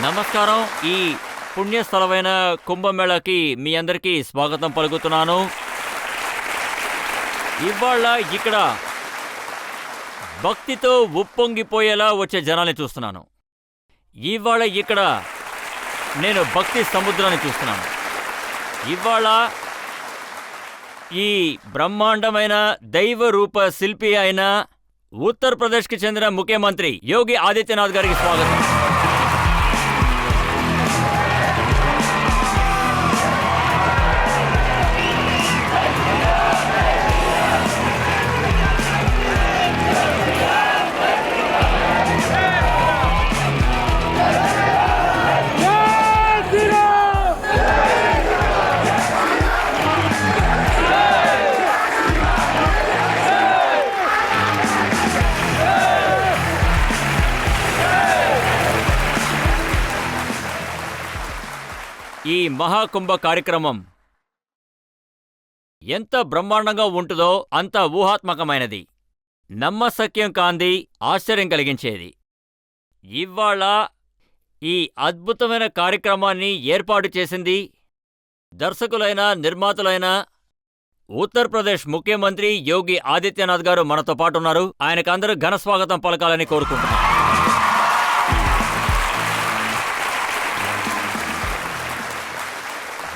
నమస్కారం. ఈ పుణ్యస్థలమైన కుంభమేళాకి మీ అందరికీ స్వాగతం పలుకుతున్నాను. ఇవాళ ఇక్కడ భక్తితో ఉప్పొంగిపోయేలా వచ్చే జనాల్ని చూస్తున్నాను. ఇవాళ ఇక్కడ నేను భక్తి సముద్రాన్ని చూస్తున్నాను. ఇవాళ ఈ బ్రహ్మాండమైన దైవ రూప శిల్పి అయిన ఉత్తరప్రదేశ్కి చెందిన ముఖ్యమంత్రి యోగి ఆదిత్యనాథ్ గారికి స్వాగతం. ఈ మహాకుంభ కార్యక్రమం ఎంత బ్రహ్మాండంగా ఉంటుందో అంత ఊహాత్మకమైనది, నమ్మశక్యం కాంది, ఆశ్చర్యం కలిగించేది. ఇవాళ ఈ అద్భుతమైన కార్యక్రమాన్ని ఏర్పాటు చేసింది దర్శకులైన నిర్మాతలైన ఉత్తరప్రదేశ్ ముఖ్యమంత్రి యోగి ఆదిత్యనాథ్ గారు మనతో పాటు ఉన్నారు. ఆయనకు అందరూ ఘన స్వాగతం పలకాలని కోరుకుంటున్నారు.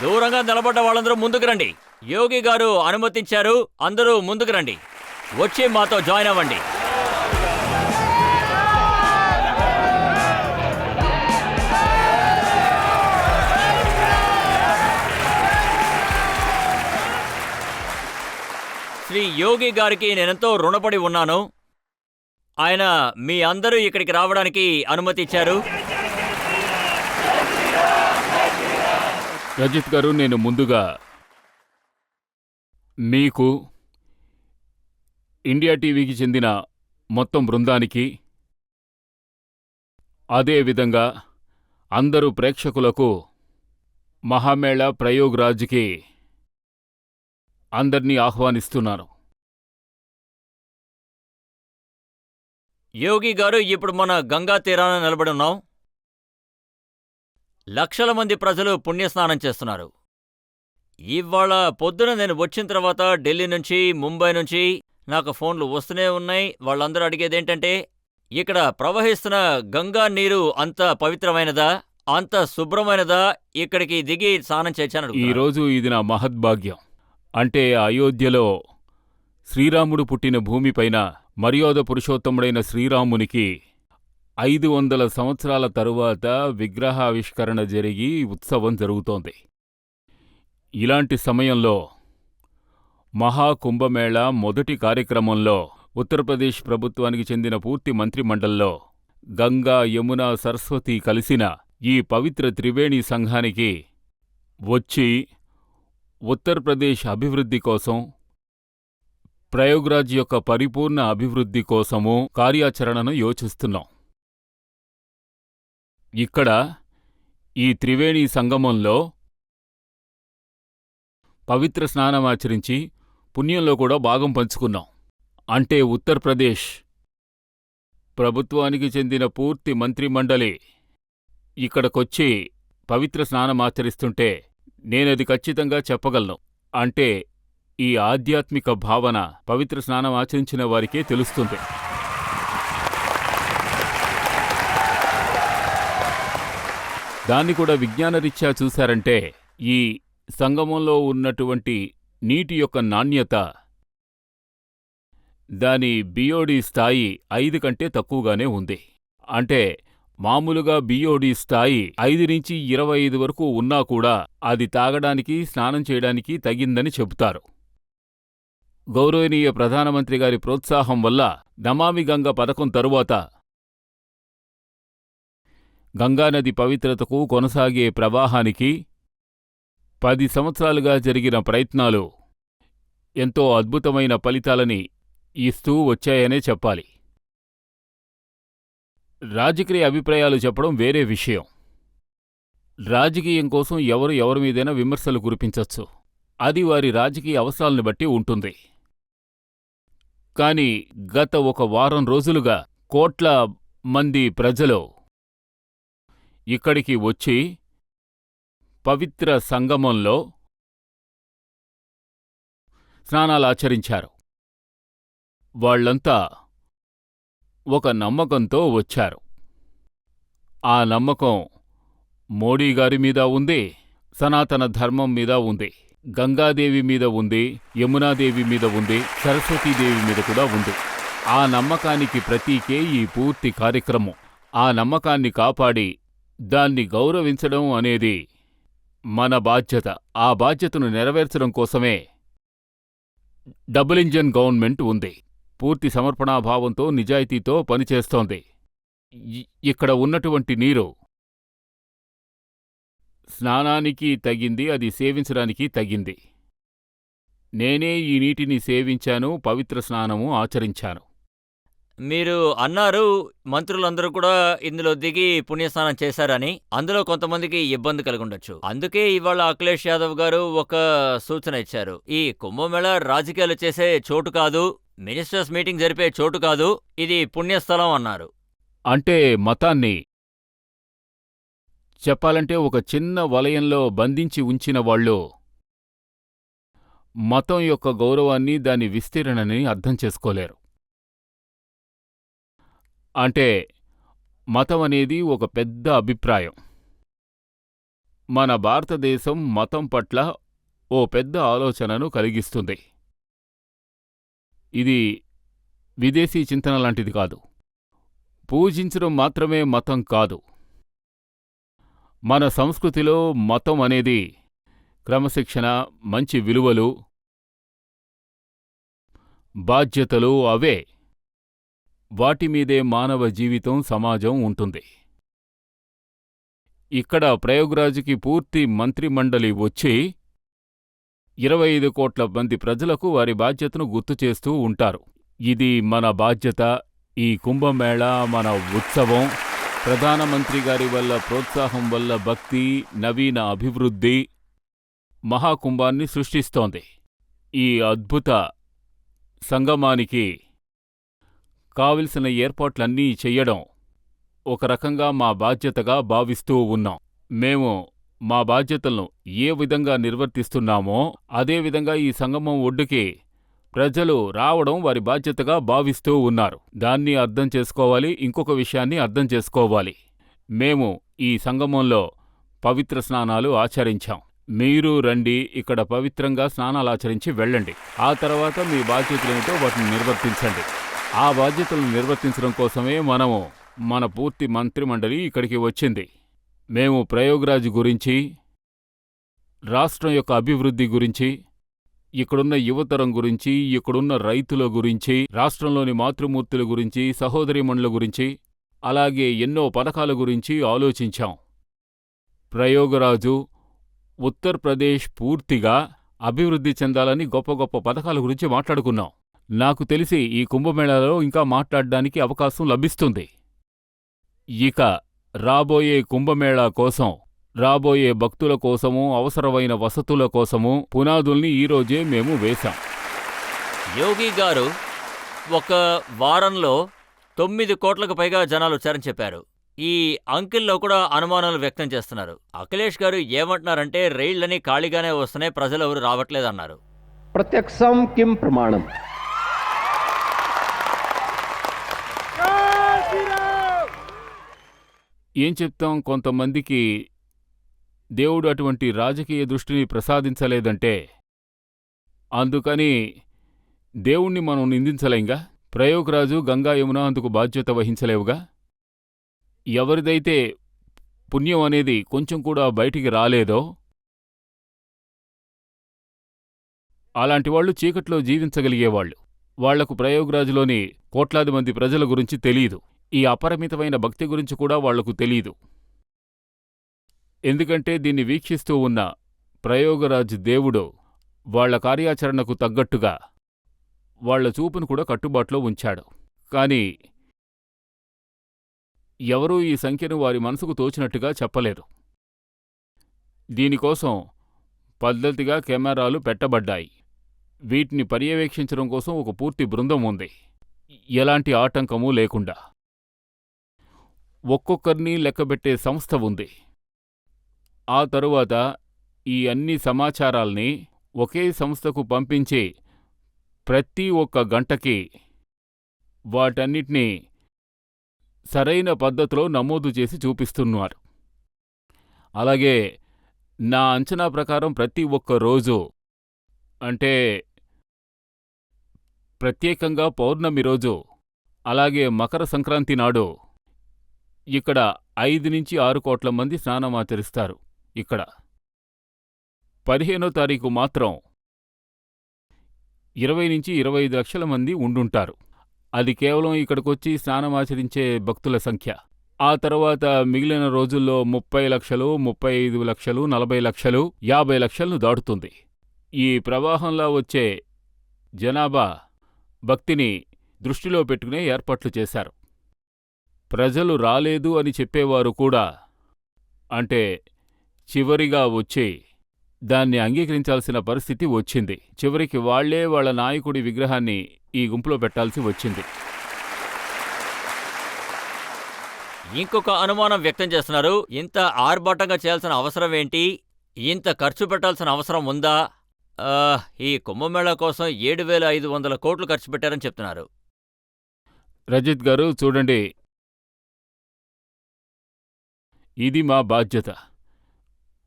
దూరంగా నిలబడ్డ వాళ్ళందరూ ముందుకు రండి. యోగి గారు అనుమతించారు, అందరూ ముందుకు రండి, వచ్చి మాతో జాయిన్ అవ్వండి. శ్రీ యోగి గారికి నేనెంతో రుణపడి ఉన్నాను. ఆయన మీ అందరూ ఇక్కడికి రావడానికి అనుమతి ఇచ్చారు. రజిత్ గారు, నేను ముందుగా మీకు, ఇండియా టీవీకి చెందిన మొత్తం బృందానికి, అదేవిధంగా అందరూ ప్రేక్షకులకు మహామేళా ప్రయోగ్రాజ్కి అందర్నీ ఆహ్వానిస్తున్నాను. యోగి గారు, ఇప్పుడు మన గంగా తీరాన నిలబడి ఉన్నాం. లక్షల మంది ప్రజలు పుణ్యస్నానం చేస్తున్నారు. ఇవాళ పొద్దున నేను వచ్చిన తర్వాత ఢిల్లీ నుంచి, ముంబై నుంచి నాకు ఫోన్లు వస్తూనే ఉన్నాయి. వాళ్ళందరూ అడిగేదేంటంటే, ఇక్కడ ప్రవహిస్తున్న గంగా నీరు అంత పవిత్రమైనదా, అంత శుభ్రమైనదా, ఇక్కడికి దిగి స్నానం చేశాను. ఈరోజు ఇది నా మహద్భాగ్యం. అంటే అయోధ్యలో శ్రీరాముడు పుట్టిన భూమిపైన మర్యాద పురుషోత్తముడైన శ్రీరామునికి 500 సంవత్సరాల తరువాత విగ్రహావిష్కరణ జరిగి ఉత్సవం జరుగుతోంది. ఇలాంటి సమయంలో మహాకుంభమేళా మొదటి కార్యక్రమంలో ఉత్తరప్రదేశ్ ప్రభుత్వానికి చెందిన పూర్తి మంత్రిమండల్లో గంగా, యమున, సరస్వతి కలిసిన ఈ పవిత్ర త్రివేణి సంఘానికి వచ్చి ఉత్తరప్రదేశ్ అభివృద్ధి కోసం, ప్రయాగ్రాజ్ యొక్క పరిపూర్ణ అభివృద్ధి కోసము కార్యాచరణను యోచిస్తున్నాం. ఇక్కడ ఈ త్రివేణి సంగమంలో పవిత్ర స్నానమాచరించి పుణ్యంలో కూడా భాగం పంచుకున్నాం. అంటే ఉత్తరప్రదేశ్ ప్రభుత్వానికి చెందిన పూర్తి మంత్రిమండలి ఇక్కడికొచ్చి పవిత్ర స్నానమాచరిస్తుంటే నేనది ఖచ్చితంగా చెప్పగలను. అంటే ఈ ఆధ్యాత్మిక భావన పవిత్ర స్నానమాచరించిన వారికే తెలుస్తుంది. దాన్ని కూడా విజ్ఞానరీత్యా చూశారంటే ఈ సంగమంలో ఉన్నటువంటి నీటి యొక్క నాణ్యత, దాని బిఓడి స్థాయి 5 కంటే తక్కువగానే ఉంది. అంటే మామూలుగా బిఓడి స్థాయి 5 నుంచి 25 వరకు ఉన్నా కూడా అది తాగడానికి, స్నానం చేయడానికి తగిందని చెబుతారు. గౌరవనీయ ప్రధానమంత్రి గారి ప్రోత్సాహం వల్ల నమామి గంగ పథకం తరువాత గంగానది పవిత్రతకు, కొనసాగే ప్రవాహానికి 10 సంవత్సరాలుగా జరిగిన ప్రయత్నాలు ఎంతో అద్భుతమైన ఫలితాలని ఇస్తూ వచ్చాయనే చెప్పాలి. రాజకీయ అభిప్రాయాలు చెప్పడం వేరే విషయం. రాజకీయం కోసం ఎవరి మీదైనా విమర్శలు కురిపించొచ్చు. అది వారి రాజకీయ అవసరాలను బట్టి ఉంటుంది. కాని గత 1 వారం రోజులుగా కోట్ల మంది ప్రజలు ఇక్కడికి వచ్చి పవిత్ర సంగమంలో స్నానాలాచరించారు. వాళ్లంతా ఒక నమ్మకంతో వచ్చారు. ఆ నమ్మకం మోడీగారి మీద ఉంది, సనాతన ధర్మం మీద ఉంది, గంగాదేవి మీద ఉంది, యమునాదేవి మీద ఉంది, సరస్వతీదేవి మీద కూడా ఉంది. ఆ నమ్మకానికి ప్రతీకే ఈ పూర్తి కార్యక్రమం. ఆ నమ్మకాన్ని కాపాడి దాన్ని గౌరవించడం అనేది మన బాధ్యత. ఆ బాధ్యతను నెరవేర్చడం కోసమే డబుల్ ఇంజన్ గవర్నమెంట్ ఉంది. పూర్తి సమర్పణాభావంతో, నిజాయితీతో పనిచేస్తోంది. ఇక్కడ ఉన్నటువంటి నీరు స్నానానికి తగింది, అది సేవించడానికి తగింది. నేనే ఈ నీటిని సేవించాను, పవిత్ర స్నానము ఆచరించాను. మీరు అన్నారు మంత్రులందరూ కూడా ఇందులో దిగి పుణ్యస్నానం చేశారని. అందులో కొంతమందికి ఇబ్బంది కలిగుండొచ్చు. అందుకే ఇవాళ అఖిలేష్ యాదవ్ గారు ఒక సూచన ఇచ్చారు. ఈ కుంభమేళా రాజకీయాలు చేసే చోటు కాదు, మినిస్టర్స్ మీటింగ్ జరిపే చోటు కాదు, ఇది పుణ్యస్థలం అన్నారు. అంటే మతాన్ని చెప్పాలంటే ఒక చిన్న వలయంలో బంధించి ఉంచిన వాళ్ళు మతం యొక్క గౌరవాన్ని, దాని విస్తీర్ణని అర్థం చేసుకోలేరు. అంటే మతం అనేది ఒక పెద్ద అభిప్రాయం. మన భారతదేశం మతం పట్ల ఓ పెద్ద ఆలోచనను కలిగిస్తుంది. ఇది విదేశీ చింతన లాంటిది కాదు. పూజించడం మాత్రమే మతం కాదు. మన సంస్కృతిలో మతం అనేది క్రమశిక్షణ, మంచి విలువలు, బాధ్యతలు అవే. వాటిమీదే మానవ జీవితం, సమాజం ఉంటుంది. ఇక్కడ ప్రయాగ్రాజ్కి పూర్తి మంత్రిమండలి వచ్చి 25 కోట్ల మంది ప్రజలకు వారి బాధ్యతను గుర్తుచేస్తూ ఉంటారు. ఇది మన బాధ్యత. ఈ కుంభమేళా మన ఉత్సవం. ప్రధానమంత్రి గారి వల్ల ప్రోత్సాహం వల్ల భక్తి, నవీన అభివృద్ధి మహాకుంభాన్ని సృష్టిస్తోంది. ఈ అద్భుత సంగమానికి కావలసిన ఏర్పాట్లన్నీ చెయ్యడం ఒక రకంగా మా బాధ్యతగా భావిస్తూ ఉన్నాం. మేము మా బాధ్యతలను ఏ విధంగా నిర్వర్తిస్తున్నామో అదేవిధంగా ఈ సంగమం ఒడ్డుకి ప్రజలు రావడం వారి బాధ్యతగా భావిస్తూ ఉన్నారు. దాన్ని అర్థం చేసుకోవాలి. ఇంకొక విషయాన్ని అర్థం చేసుకోవాలి. మేము ఈ సంగమంలో పవిత్ర స్నానాలు ఆచరించాం. మీరు రండి, ఇక్కడ పవిత్రంగా స్నానాలాచరించి వెళ్ళండి. ఆ తర్వాత మీ బాధ్యతలేమిటో వాటిని నిర్వర్తించండి. ఆ బాధ్యతలను నిర్వర్తించడం కోసమే మన పూర్తి మంత్రిమండలి ఇక్కడికి వచ్చింది. మేము ప్రయాగ్రాజ్ గురించి, రాష్ట్రం యొక్క అభివృద్ధి గురించి, ఇక్కడున్న యువతరం గురించి, ఇక్కడున్న రైతుల గురించి, రాష్ట్రంలోని మాతృమూర్తుల గురించి, సహోదరీమణుల గురించి, అలాగే ఎన్నో పథకాల గురించి ఆలోచించాం. ప్రయాగ్రాజు, ఉత్తరప్రదేశ్ పూర్తిగా అభివృద్ధి చెందాలని గొప్ప గొప్ప పథకాల గురించి మాట్లాడుకున్నాం. నాకు తెలిసి ఈ కుంభమేళాలో ఇంకా మాట్లాడడానికి అవకాశం లభిస్తుంది. ఇక రాబోయే కుంభమేళా కోసం, రాబోయే భక్తుల కోసము, అవసరమైన వసతుల కోసము పునాదుల్ని ఈరోజే మేము వేశాం. యోగి గారు ఒక వారంలో 9 కోట్లకు పైగా జనాలు వచ్చారని చెప్పారు. ఈ అంకెల్లో కూడా అనుమానాలు వ్యక్తం చేస్తున్నారు. అఖిలేష్ గారు ఏమంటున్నారంటే రైళ్లని ఖాళీగానే వస్తున్నాయి, ప్రజలెవరు రావట్లేదన్నారు. ప్రత్యక్షం కిం ప్రమాణం. ఏం చెప్తాం, కొంతమందికి దేవుడు అటువంటి రాజకీయ దృష్టిని ప్రసాదించలేదంటే అందుకని దేవుణ్ణి మనం నిందించలేంగా. ప్రయాగ్రాజు, గంగా, యమున అందుకు బాధ్యత వహించలేవుగా. ఎవరిదైతే పుణ్యం అనేది కొంచెం కూడా బయటికి రాలేదో అలాంటి వాళ్ళు చీకట్లో జీవించగలిగేవాళ్లు. వాళ్లకు ప్రయాగ్రాజ్లోని కోట్లాది మంది ప్రజల గురించి తెలీదు. ఈ అపరిమితమైన భక్తి గురించి కూడా వాళ్లకు తెలీదు. ఎందుకంటే దీన్ని వీక్షిస్తూ ఉన్న ప్రయాగ్రాజ్ దేవుడు వాళ్ల కార్యాచరణకు తగ్గట్టుగా వాళ్ల చూపును కూడా కట్టుబాట్లో ఉంచాడు. కాని ఎవరూ ఈ సంఖ్యను వారి మనసుకు తోచినట్టుగా చెప్పలేరు. దీనికోసం పద్ధతిగా కెమెరాలు పెట్టబడ్డాయి. వీటిని పర్యవేక్షించడం కోసం ఒక పూర్తి బృందం ఉంది, ఎలాంటి ఆటంకమూ లేకుండా. ఒక్కొక్కరిని లెక్కబెట్టే సంస్థ ఉంది. ఆ తరువాత ఈ అన్ని సమాచారాల్ని ఒకే సంస్థకు పంపించి ప్రతి ఒక్క గంటకి వాటన్నిటినీ సరైన పద్ధతిలో నమోదు చేసి చూపిస్తున్నారు. అలాగే నా అంచనా ప్రకారం ప్రతి ఒక్క రోజు, అంటే ప్రత్యేకంగా పౌర్ణమి రోజు, అలాగే మకర సంక్రాంతి నాడు ఇక్కడ 5 నుంచి 6 కోట్ల మంది స్నానమాచరిస్తారు. ఇక్కడ 15వ తారీఖు మాత్రం 20 నుంచి 25 లక్షల మంది ఉండుంటారు. అది కేవలం ఇక్కడికొచ్చి స్నానమాచరించే భక్తుల సంఖ్య. ఆ తర్వాత మిగిలిన రోజుల్లో 30 లక్షలు, 35 లక్షలు, 40 లక్షలు, 50 లక్షలను దాటుతుంది. ఈ ప్రవాహంలా వచ్చే జనాభా భక్తిని దృష్టిలో పెట్టుకునే ఏర్పాట్లు చేశారు. ప్రజలు రాలేదు అని చెప్పేవారు కూడా, అంటే చివరిగా వచ్చి దాన్ని అంగీకరించాల్సిన పరిస్థితి వచ్చింది. చివరికి వాళ్లే వాళ్ల నాయకుడి విగ్రహాన్ని ఈ గుంపులో పెట్టాల్సి వచ్చింది. ఇంకొక అనుమానం వ్యక్తం చేస్తున్నారు. ఇంత ఆర్భాటంగా చేయాల్సిన అవసరం ఏంటి? ఇంత ఖర్చు పెట్టాల్సిన అవసరం ఉందా? ఈ కుంభమేళా కోసం 7,500 కోట్లు ఖర్చు పెట్టారని చెప్తున్నారు. రజిత్ గారు చూడండి, ఇది మా బాధ్యత.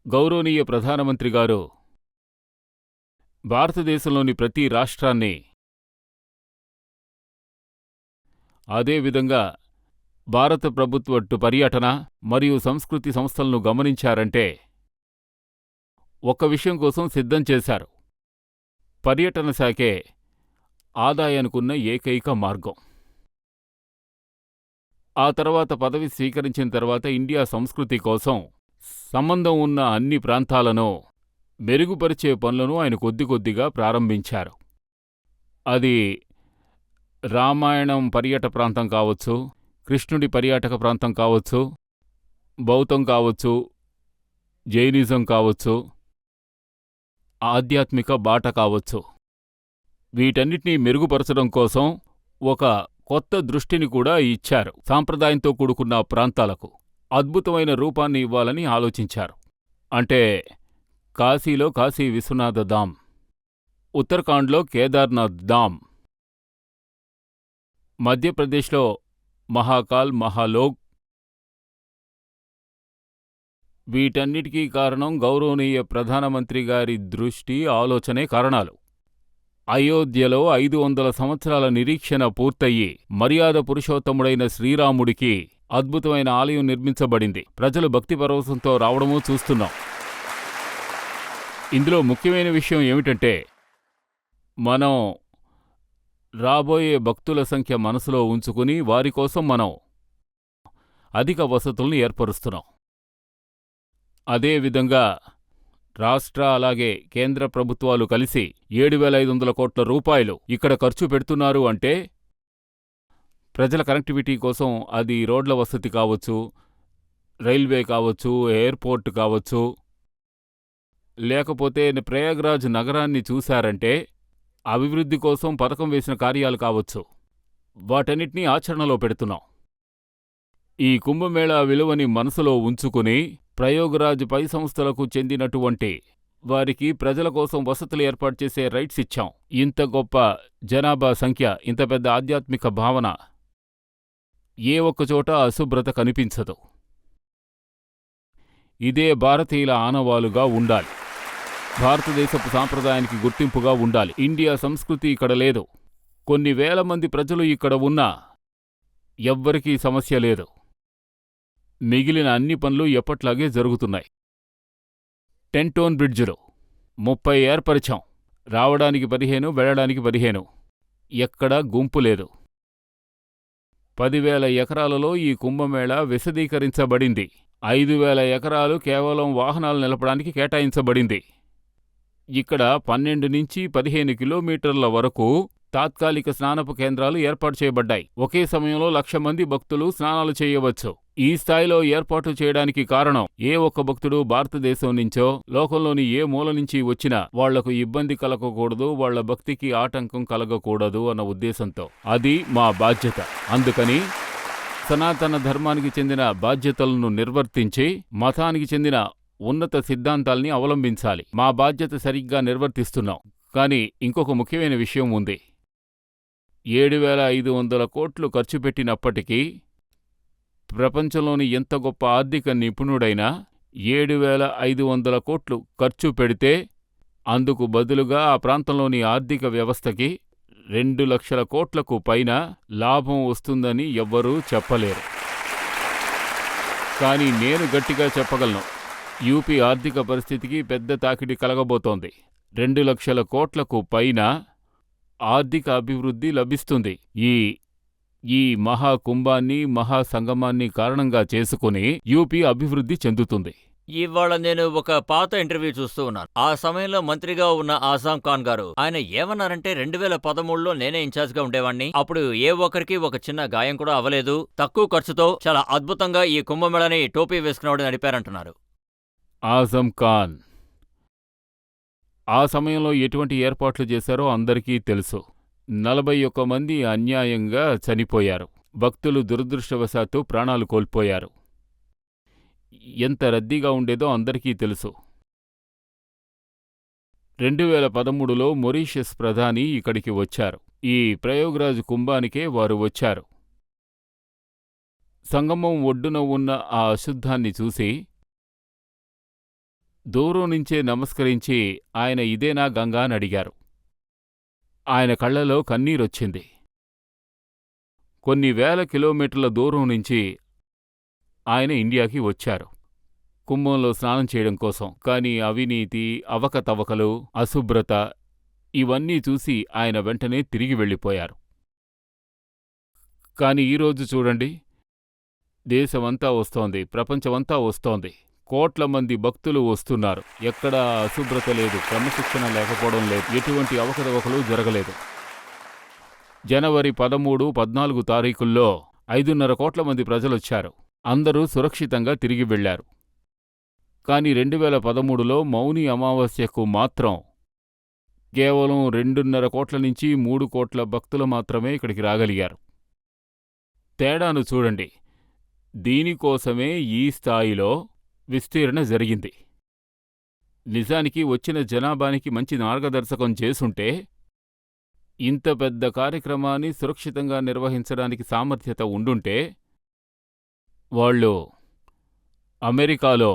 గౌరవనీయ ప్రధానమంత్రి గారు భారతదేశంలోని ప్రతి రాష్ట్రాన్ని, అదేవిధంగా భారత ప్రభుత్వ పర్యటన మరియు సంస్కృతి సంస్థలను గమనించారంటే ఒక విషయం కోసం సిద్ధం చేశారు. పర్యటన శాఖే ఆదాయానికున్న ఏకైక మార్గం. ఆ తర్వాత పదవి స్వీకరించిన తర్వాత ఇండియా సంస్కృతి కోసం సంబంధం ఉన్న అన్ని ప్రాంతాలను మెరుగుపరిచే పనులను ఆయన కొద్ది కొద్దిగా ప్రారంభించారు. అది రామాయణం పర్యాటక ప్రాంతం కావచ్చు, కృష్ణుడి పర్యాటక ప్రాంతం కావచ్చు, బౌద్ధం కావచ్చు, జైనిజం కావచ్చు, ఆధ్యాత్మిక బాట కావచ్చు. వీటన్నిటినీ మెరుగుపరచడం కోసం ఒక కొత్త దృష్టిని కూడా ఇచ్చారు. సాంప్రదాయంతో కూడుకున్న ప్రాంతాలకు అద్భుతమైన రూపాన్ని ఇవ్వాలని ఆలోచించారు. అంటే కాశీలో కాశీ విశ్వనాథ ధామ్, ఉత్తరాఖండ్లో కేదార్నాథ్ ధామ్, మధ్యప్రదేశ్లో మహాకాల్, మహాలోక్. వీటన్నిటికీ కారణం గౌరవనీయ ప్రధానమంత్రి గారి దృష్టి, ఆలోచనే కారణాలు. అయోధ్యలో 500 సంవత్సరాల నిరీక్షణ పూర్తయి మర్యాద పురుషోత్తముడైన శ్రీరాముడికి అద్భుతమైన ఆలయం నిర్మించబడింది. ప్రజలు భక్తి పరవశంతో రావడమూ చూస్తున్నాం. ఇందులో ముఖ్యమైన విషయం ఏమిటంటే, మనం రాబోయే భక్తుల సంఖ్య మనసులో ఉంచుకుని వారి కోసం మనం అధిక వసతుల్ని ఏర్పరుస్తున్నాం. అదేవిధంగా రాష్ట్ర అలాగే కేంద్ర ప్రభుత్వాలు కలిసి 7,500 కోట్ల రూపాయలు ఇక్కడ ఖర్చు పెడుతున్నారు. అంటే ప్రజల కనెక్టివిటీ కోసం అది రోడ్ల వసతి కావచ్చు, రైల్వే కావచ్చు, ఎయిర్పోర్ట్ కావచ్చు, లేకపోతే ప్రయాగ్రాజ్ నగరాన్ని చూశారంటే అభివృద్ధి కోసం పథకం వేసిన కార్యాలు కావచ్చు. వాటన్నిటినీ ఆచరణలో పెడుతున్నాం. ఈ కుంభమేళా విలువని మనసులో ఉంచుకుని ప్రయాగ్రాజ్ పై సంస్థలకు చెందినటువంటి వారికి ప్రజల కోసం వసతులు ఏర్పాటు చేసే రైట్స్ ఇచ్చాం. ఇంత గొప్ప జనాభా సంఖ్య, ఇంత పెద్ద ఆధ్యాత్మిక భావన ఏ ఒక్కచోట అశుభ్రత కనిపించదు. ఇదే భారతీయుల ఆనవాలుగా ఉండాలి. భారతదేశపు సాంప్రదాయానికి గుర్తింపుగా ఉండాలి. ఇండియా సంస్కృతి ఇక్కడ లేదు. కొన్ని వేల మంది ప్రజలు ఇక్కడ ఉన్నా ఎవ్వరికీ సమస్య లేదు. మిగిలిన అన్ని పనులు ఎప్పట్లాగే జరుగుతున్నాయి. 10 టోన్ బ్రిడ్జులు 30 ఏర్పరిచాం. రావడానికి 15, వెళ్ళడానికి 15. ఎక్కడా గుంపు లేదు. 10,000 ఎకరాలలో ఈ కుంభమేళా విశదీకరించబడింది. 5,000 ఎకరాలు కేవలం వాహనాలు నిలపడానికి కేటాయించబడింది. ఇక్కడ 12 నుంచి 15 కిలోమీటర్ల వరకు తాత్కాలిక స్నానపు కేంద్రాలు ఏర్పాటు చేయబడ్డాయి. ఒకే సమయంలో 1,00,000 మంది భక్తులు స్నానాలు చేయవచ్చు. ఈ స్థాయిలో ఏర్పాటు చేయడానికి కారణం, ఏ ఒక్క భక్తుడు భారతదేశం నుంచో లోకంలోని ఏ మూల నుంచి వచ్చినా వాళ్లకు ఇబ్బంది కలగకూడదు, వాళ్ల భక్తికి ఆటంకం కలగకూడదు అన్న ఉద్దేశంతో. అది మా బాధ్యత. అందుకని సనాతన ధర్మానికి చెందిన బాధ్యతలను నిర్వర్తించి మతానికి చెందిన ఉన్నత సిద్ధాంతాల్ని అవలంబించాలి. మా బాధ్యత సరిగ్గా నిర్వర్తిస్తున్నాం. కానీ ఇంకొక ముఖ్యమైన విషయం ఉంది. 7,500 కోట్లు ఖర్చు పెట్టినప్పటికీ ప్రపంచంలోని ఎంత గొప్ప ఆర్థిక నిపుణుడైనా 7,500 కోట్లు ఖర్చు పెడితే అందుకు బదులుగా ఆ ప్రాంతంలోని ఆర్థిక వ్యవస్థకి 2 లక్షల కోట్లకు పైన లాభం వస్తుందని ఎవ్వరూ చెప్పలేరు. కానీ నేను గట్టిగా చెప్పగలను, యూపీ ఆర్థిక పరిస్థితికి పెద్ద తాకిడి కలగబోతోంది. 2 లక్షల కోట్లకు పైన ఆర్థిక అభివృద్ధి లభిస్తుంది. ఈ మహాకుంభాన్ని, మహాసంగమాన్ని కారణంగా చేసుకుని యూపీ అభివృద్ధి చెందుతుంది. ఇవాళ నేను ఒక పాత ఇంటర్వ్యూ చూస్తూ ఉన్నాను. ఆ సమయంలో మంత్రిగా ఉన్న ఆజాం ఖాన్ గారు ఆయన ఏమన్నారంటే 2013లో నేనే ఇన్ఛార్జ్గా ఉండేవాణ్ణి. అప్పుడు ఏ ఒక్కరికి ఒక చిన్న గాయం కూడా అవ్వలేదు. తక్కువ ఖర్చుతో చాలా అద్భుతంగా ఈ కుంభమేళాని టోపీ వేసుకునేవాడు నడిపారంటున్నారు. ఆజం ఖాన్ ఆ సమయంలో ఎటువంటి ఏర్పాట్లు చేశారో అందరికీ తెలుసు. 41 మంది అన్యాయంగా చనిపోయారు. భక్తులు దురదృష్టవశాత్తు ప్రాణాలు కోల్పోయారు. ఎంత రద్దీగా ఉండేదో అందరికీ తెలుసు. 2013లో మొరీషియస్ ప్రధాని ఇక్కడికి వచ్చారు. ఈ ప్రయాగ్రాజ్ కుంభానికే వారు వచ్చారు. సంగమం ఒడ్డున ఉన్న ఆ అశుద్ధాన్ని చూసి దూరం నుంచే నమస్కరించి ఆయన ఇదేనా గంగా అని అడిగారు. ఆయన కళ్లలో కన్నీరొచ్చింది. కొన్ని వేల కిలోమీటర్ల దూరం నుంచి ఆయన ఇండియాకి వచ్చారు కుంభంలో స్నానం చేయడం కోసం. కానీ అవినీతి, అవకతవకలు, అశుభ్రత ఇవన్నీ చూసి ఆయన వెంటనే తిరిగి వెళ్ళిపోయారు. కాని ఈరోజు చూడండి, దేశమంతా వస్తోంది, ప్రపంచమంతా వస్తోంది. కోట్ల మంది భక్తులు వస్తున్నారు. ఎక్కడా అశుభ్రత లేదు, క్రమశిక్షణ లేకపోవడం లేదు, ఎటువంటి అవకతవకలు జరగలేదు. జనవరి 13, 14 తారీఖుల్లో 5.5 కోట్ల మంది ప్రజలొచ్చారు. అందరూ సురక్షితంగా తిరిగి వెళ్లారు. కాని 2013లో మౌని అమావాస్యకు మాత్రం కేవలం 2.5 కోట్ల నుంచి 3 కోట్ల భక్తులు మాత్రమే ఇక్కడికి రాగలిగారు. తేడాను చూడండి. దీనికోసమే ఈ స్థాయిలో విస్తీర్ణ జరిగింది. నిజానికి వచ్చిన జనాభానికి మంచి మార్గదర్శకం చేసుంటే ఇంత పెద్ద కార్యక్రమాన్ని సురక్షితంగా నిర్వహించడానికి సామర్థ్యత ఉండుంటే వాళ్ళు అమెరికాలో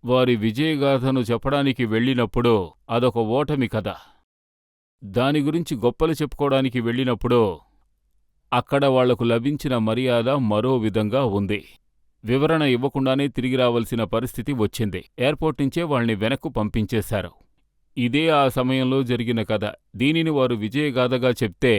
వారి విజయగాథను చెప్పడానికి వెళ్ళినప్పుడు అదొక ఓటమి కథ. దాని గురించి గొప్పలు చెప్పుకోవడానికి వెళ్ళినప్పుడు అక్కడ వాళ్లకు లభించిన మర్యాద మరో విధంగా ఉంది. వివరణ ఇవ్వకుండానే తిరిగి రావలసిన పరిస్థితి వచ్చింది. ఎయిర్పోర్ట్ నుంచే వాళ్ళని వెనక్కు పంపించేశారు. ఇదే ఆ సమయంలో జరిగిన కథ. దీనిని వారు విజయగాథగా చెప్తే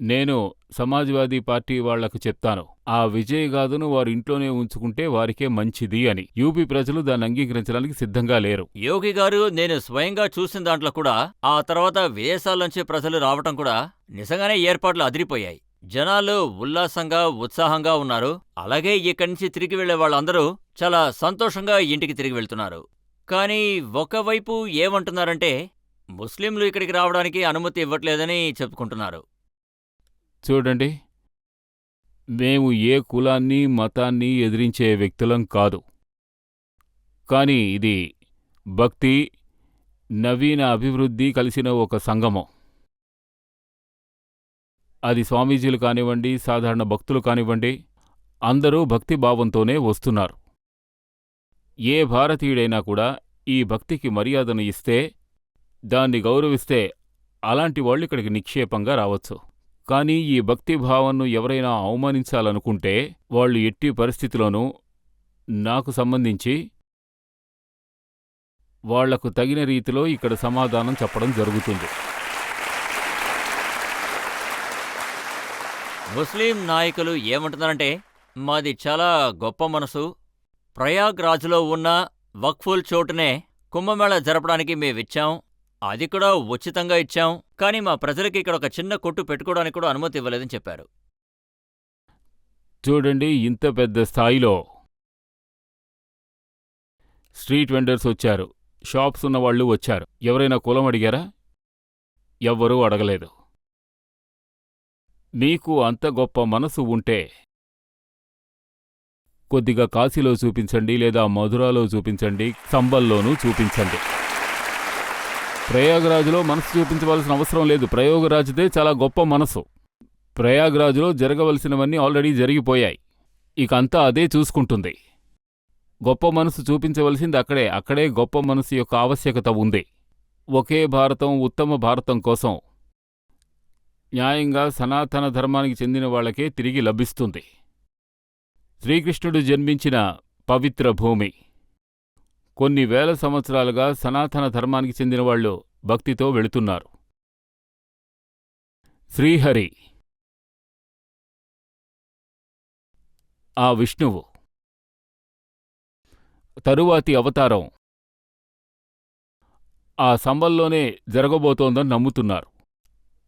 నేను సమాజ్వాదీ పార్టీ వాళ్లకు చెప్తాను, ఆ విజయగాథను వారు ఇంట్లోనే ఉంచుకుంటే వారికే మంచిది అని. యూపీ ప్రజలు దాన్ని అంగీకరించడానికి సిద్ధంగా లేరు. యోగి గారు, నేను స్వయంగా చూసిన దాంట్లో కూడా ఆ తర్వాత విదేశాల నుంచి ప్రజలు రావటం కూడా నిజంగానే ఏర్పాట్లు అదిరిపోయాయి. జనాలు ఉల్లాసంగా, ఉత్సాహంగా ఉన్నారు. అలాగే ఇక్కడి నుంచి తిరిగి వెళ్లే వాళ్ళందరూ చాలా సంతోషంగా ఇంటికి తిరిగి వెళ్తున్నారు. కానీ ఒకవైపు ఏమంటున్నారంటే ముస్లింలు ఇక్కడికి రావడానికి అనుమతి ఇవ్వట్లేదని చెప్పుకుంటున్నారు. చూడండి, మేము ఏ కులాన్ని, మతాన్ని ఎదిరించే వ్యక్తులం కాదు. కాని ఇది భక్తి, నవీన అభివృద్ధి కలిసిన ఒక సంగమం. అది స్వామీజీలు కానివ్వండి, సాధారణ భక్తులు కానివ్వండి, అందరూ భక్తిభావంతోనే వస్తున్నారు. ఏ భారతీయుడైనా కూడా ఈ భక్తికి మర్యాదను ఇస్తే, దాన్ని గౌరవిస్తే అలాంటి వాళ్ళు ఇక్కడికి నిక్షేపంగా రావచ్చు. కానీ ఈ భక్తిభావంను ఎవరైనా అవమానించాలనుకుంటే వాళ్ళు ఎట్టి పరిస్థితిలోనూ నాకు సంబంధించి వాళ్లకు తగిన రీతిలో ఇక్కడ సమాధానం చెప్పడం జరుగుతుంది. ముస్లిం నాయకులు ఏమంటున్నారంటే మాది చాలా గొప్ప మనసు, ప్రయాగ్రాజ్లో ఉన్న వక్ఫుల్ చోటునే కుంభమేళా జరపడానికి మేమిచ్చాం, అది కూడా ఉచితంగా ఇచ్చాం. కానీ మా ప్రజలకి ఇక్కడ ఒక చిన్న కొట్టు పెట్టుకోవడానికి కూడా అనుమతి ఇవ్వలేదని చెప్పారు. చూడండి, ఇంత పెద్ద స్థాయిలో స్ట్రీట్ వెండర్స్ వచ్చారు, షాప్స్ ఉన్నవాళ్లు వచ్చారు. ఎవరైనా కులం అడిగారా? ఎవ్వరూ అడగలేదు. మీకు అంత గొప్ప మనసు ఉంటే కొద్దిగా కాశీలో చూపించండి, లేదా మధురాలో చూపించండి, సంబల్లోనూ చూపించండి. ప్రయాగరాజులో మనసు చూపించవలసిన అవసరం లేదు. ప్రయాగరాజుదే చాలా గొప్ప మనసు. ప్రయాగరాజులో జరగవలసినవన్నీ ఆల్రెడీ జరిగిపోయాయి. ఇక అంతా అదే చూసుకుంటుంది. గొప్ప మనసు చూపించవలసింది అక్కడే గొప్ప మనసు యొక్క ఆవశ్యకత ఉంది. ఒకే భారతం, ఉత్తమ భారతం కోసం న్యాయంగా సనాతన ధర్మానికి చెందిన వాళ్లకే తిరిగి లభిస్తుంది. శ్రీకృష్ణుడు జన్మించిన పవిత్ర భూమి. కొన్ని వేల సంవత్సరాలుగా సనాతన ధర్మానికి చెందినవాళ్లు భక్తితో వెళుతున్నారు. శ్రీహరి, ఆ విష్ణువు తరువాతి అవతారం ఆ సంబల్లోనే జరగబోతోందని నమ్ముతున్నారు.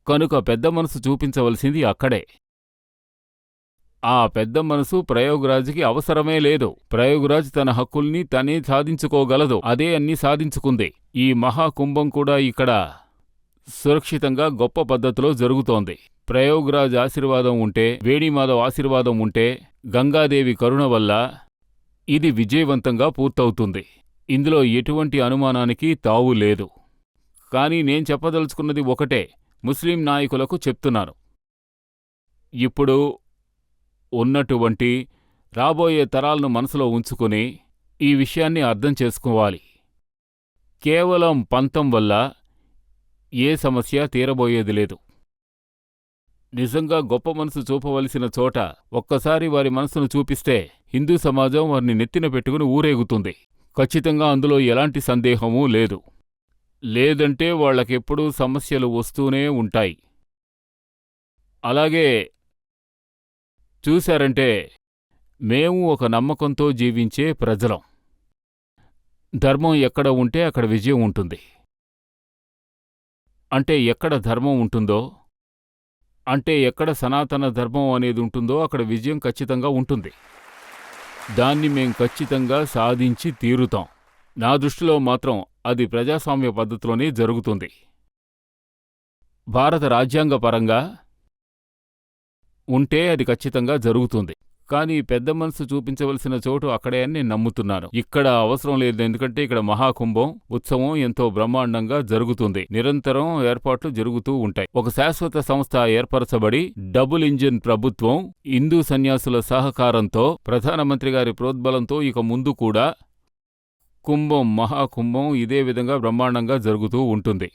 కనుక పెద్ద మనసు చూపించవలసింది అక్కడే. ఆ పెద్ద మనసు ప్రయాగరాజుకి అవసరమే లేదు. ప్రయాగరాజ్ తన హక్కుల్ని తనే సాధించుకోగలదు. అదే అన్నీ సాధించుకుంది. ఈ మహాకుంభం కూడా ఇక్కడ సురక్షితంగా గొప్ప పద్ధతిలో జరుగుతోంది. ప్రయాగరాజ్ ఆశీర్వాదం ఉంటే, వేణీమాధవ్ ఆశీర్వాదం ఉంటే, గంగాదేవి కరుణ వల్ల ఇది విజయవంతంగా పూర్తవుతుంది. ఇందులో ఎటువంటి అనుమానానికి తావు లేదు. కానీ నేను చెప్పదలుచుకున్నది ఒకటే, ముస్లిం నాయకులకు చెప్తున్నాను. ఇప్పుడు ఉన్నటువంటి రాబోయే తరాలను మనసులో ఉంచుకుని ఈ విషయాన్ని అర్థం చేసుకోవాలి. కేవలం పంతం వల్ల ఏ సమస్య తీరబోయేది లేదు. నిజంగా గొప్ప మనసు చూపవలసిన చోట ఒక్కసారి వారి మనసును చూపిస్తే హిందూ సమాజం వారిని నెత్తిన పెట్టుకుని ఊరేగుతుంది. ఖచ్చితంగా అందులో ఎలాంటి సందేహమూ లేదు. లేదంటే వాళ్లకెప్పుడూ సమస్యలు వస్తూనే ఉంటాయి. అలాగే చూశారంటే మేము ఒక నమ్మకంతో జీవించే ప్రజలం. ధర్మం ఎక్కడ ఉంటే అక్కడ విజయం ఉంటుంది. అంటే ఎక్కడ ధర్మం ఉంటుందో, అంటే ఎక్కడ సనాతన ధర్మం అనేది ఉంటుందో అక్కడ విజయం ఖచ్చితంగా ఉంటుంది. దాన్ని మేం ఖచ్చితంగా సాధించి తీరుతాం. నా దృష్టిలో మాత్రం అది ప్రజాస్వామ్య పద్ధతిలోనే జరుగుతుంది. భారత రాజ్యాంగపరంగా ఉంటే అది ఖచ్చితంగా జరుగుతుంది. కానీ పెద్ద మనసు చూపించవలసిన చోటు అక్కడే అని నేను నమ్ముతున్నాను. ఇక్కడ అవసరం లేదు, ఎందుకంటే ఇక్కడ మహాకుంభం ఉత్సవం ఎంతో బ్రహ్మాండంగా జరుగుతుంది. నిరంతరం ఏర్పాట్లు జరుగుతూ ఉంటాయి. ఒక శాశ్వత సంస్థ ఏర్పరచబడి డబుల్ ఇంజిన్ ప్రభుత్వం, హిందూ సన్యాసుల సహకారంతో, ప్రధానమంత్రి గారి ప్రోద్బలంతో ఇక ముందు కూడా కుంభం, మహాకుంభం ఇదే విధంగా బ్రహ్మాండంగా జరుగుతూ ఉంటుంది.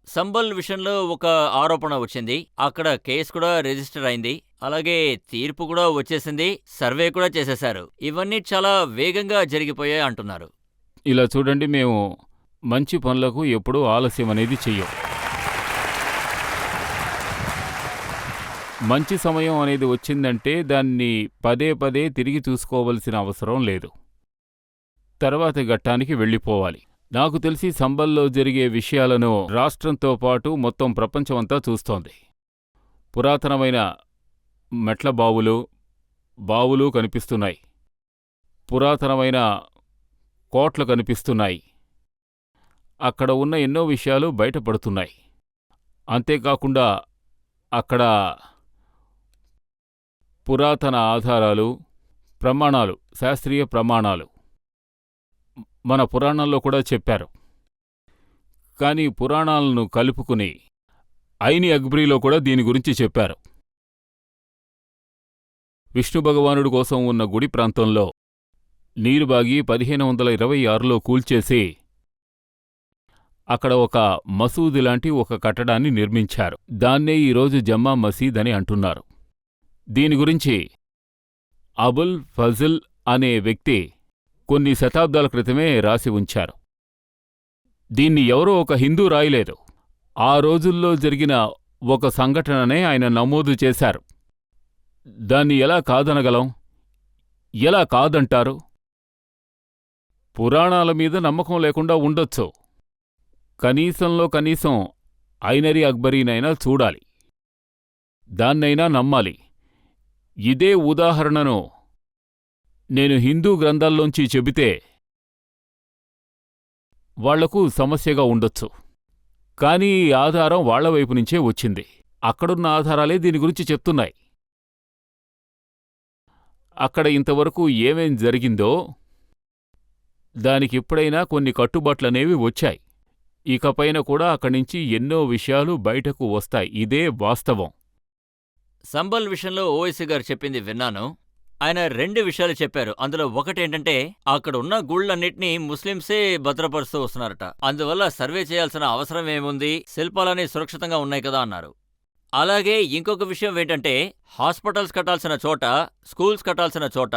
సంబల్ విషయంలో ఒక ఆరోపణ వచ్చింది. అక్కడ కేసు కూడా రిజిస్టర్ అయింది. అలాగే తీర్పు కూడా వచ్చేసింది. సర్వే కూడా చేసేశారు. ఇవన్నీ చాలా వేగంగా జరిగిపోయాయి అంటున్నారు. ఇలా చూడండి, మేము మంచి పనులకు ఎప్పుడూ ఆలస్యం అనేది చెయ్యం. మంచి సమయం అనేది వచ్చిందంటే దాన్ని పదే పదే తిరిగి చూసుకోవలసిన అవసరం లేదు. తర్వాతి ఘట్టానికి వెళ్ళిపోవాలి. నాకు తెలిసి సంబల్లో జరిగే విషయాలను రాష్ట్రంతో పాటు మొత్తం ప్రపంచమంతా చూస్తోంది. పురాతనమైన మెట్ల బావులు కనిపిస్తున్నాయి. పురాతనమైన కోట్లు కనిపిస్తున్నాయి. అక్కడ ఉన్న ఎన్నో విషయాలు బయటపడుతున్నాయి. అంతేకాకుండా అక్కడ పురాతన ఆధారాలు, ప్రమాణాలు, శాస్త్రీయ ప్రమాణాలు మన పురాణాల్లో కూడా చెప్పారు. కానీ పురాణాలను కలుపుకుని ఐని అక్బరీలో కూడా దీని గురించి చెప్పారు. విష్ణు భగవానుడి కోసం ఉన్న గుడి ప్రాంతంలో నీరుబాగి 1526లో కూల్చేసి అక్కడ ఒక మసూదిలాంటి ఒక కట్టడాన్ని నిర్మించారు. దాన్నే ఈరోజు జమ్మా మసీద్ అని అంటున్నారు. దీని గురించి అబుల్ ఫజిల్ అనే వ్యక్తి కొన్ని శతాబ్దాల క్రితమే రాసి ఉంచారు. దీన్ని ఎవరో ఒక హిందూ రాయలేదు. ఆ రోజుల్లో జరిగిన ఒక సంఘటననే ఆయన నమోదు చేశారు. దాన్ని ఎలా కాదనగలం? ఎలా కాదంటారు? పురాణాల మీద నమ్మకం లేకుండా ఉండొచ్చు. కనీసంలో కనీసం ఐనరీ అక్బరీనైనా చూడాలి, దాన్నైనా నమ్మాలి. ఇదే ఉదాహరణను నేను హిందూ గ్రంథాల్లోంచి చెబితే వాళ్లకు సమస్యగా ఉండొచ్చు. కానీ ఈ ఆధారం వాళ్ల వైపు నుంచే వచ్చింది. అక్కడున్న ఆధారాలే దీని గురించి చెప్తున్నాయి. అక్కడ ఇంతవరకు ఏమేం జరిగిందో దానికెప్పుడైనా కొన్ని కట్టుబాట్లనేవి వచ్చాయి. ఇకపైన కూడా అక్కడ్నించి ఎన్నో విషయాలు బయటకు వస్తాయి. ఇదే వాస్తవం. సంబల్ విషయంలో ఓవైసీ గారు చెప్పింది విన్నాను. ఆయన 2 విషయాలు చెప్పారు. అందులో ఒకటేంటంటే అక్కడ ఉన్న గుళ్ళన్నిటినీ ముస్లింసే భద్రపరుస్తూ వస్తున్నారట. అందువల్ల సర్వే చేయాల్సిన అవసరం ఏముంది, శిల్పాలన్నీ సురక్షితంగా ఉన్నాయి కదా అన్నారు. అలాగే ఇంకొక విషయం ఏంటంటే హాస్పిటల్స్ కట్టాల్సిన చోట, స్కూల్స్ కట్టాల్సిన చోట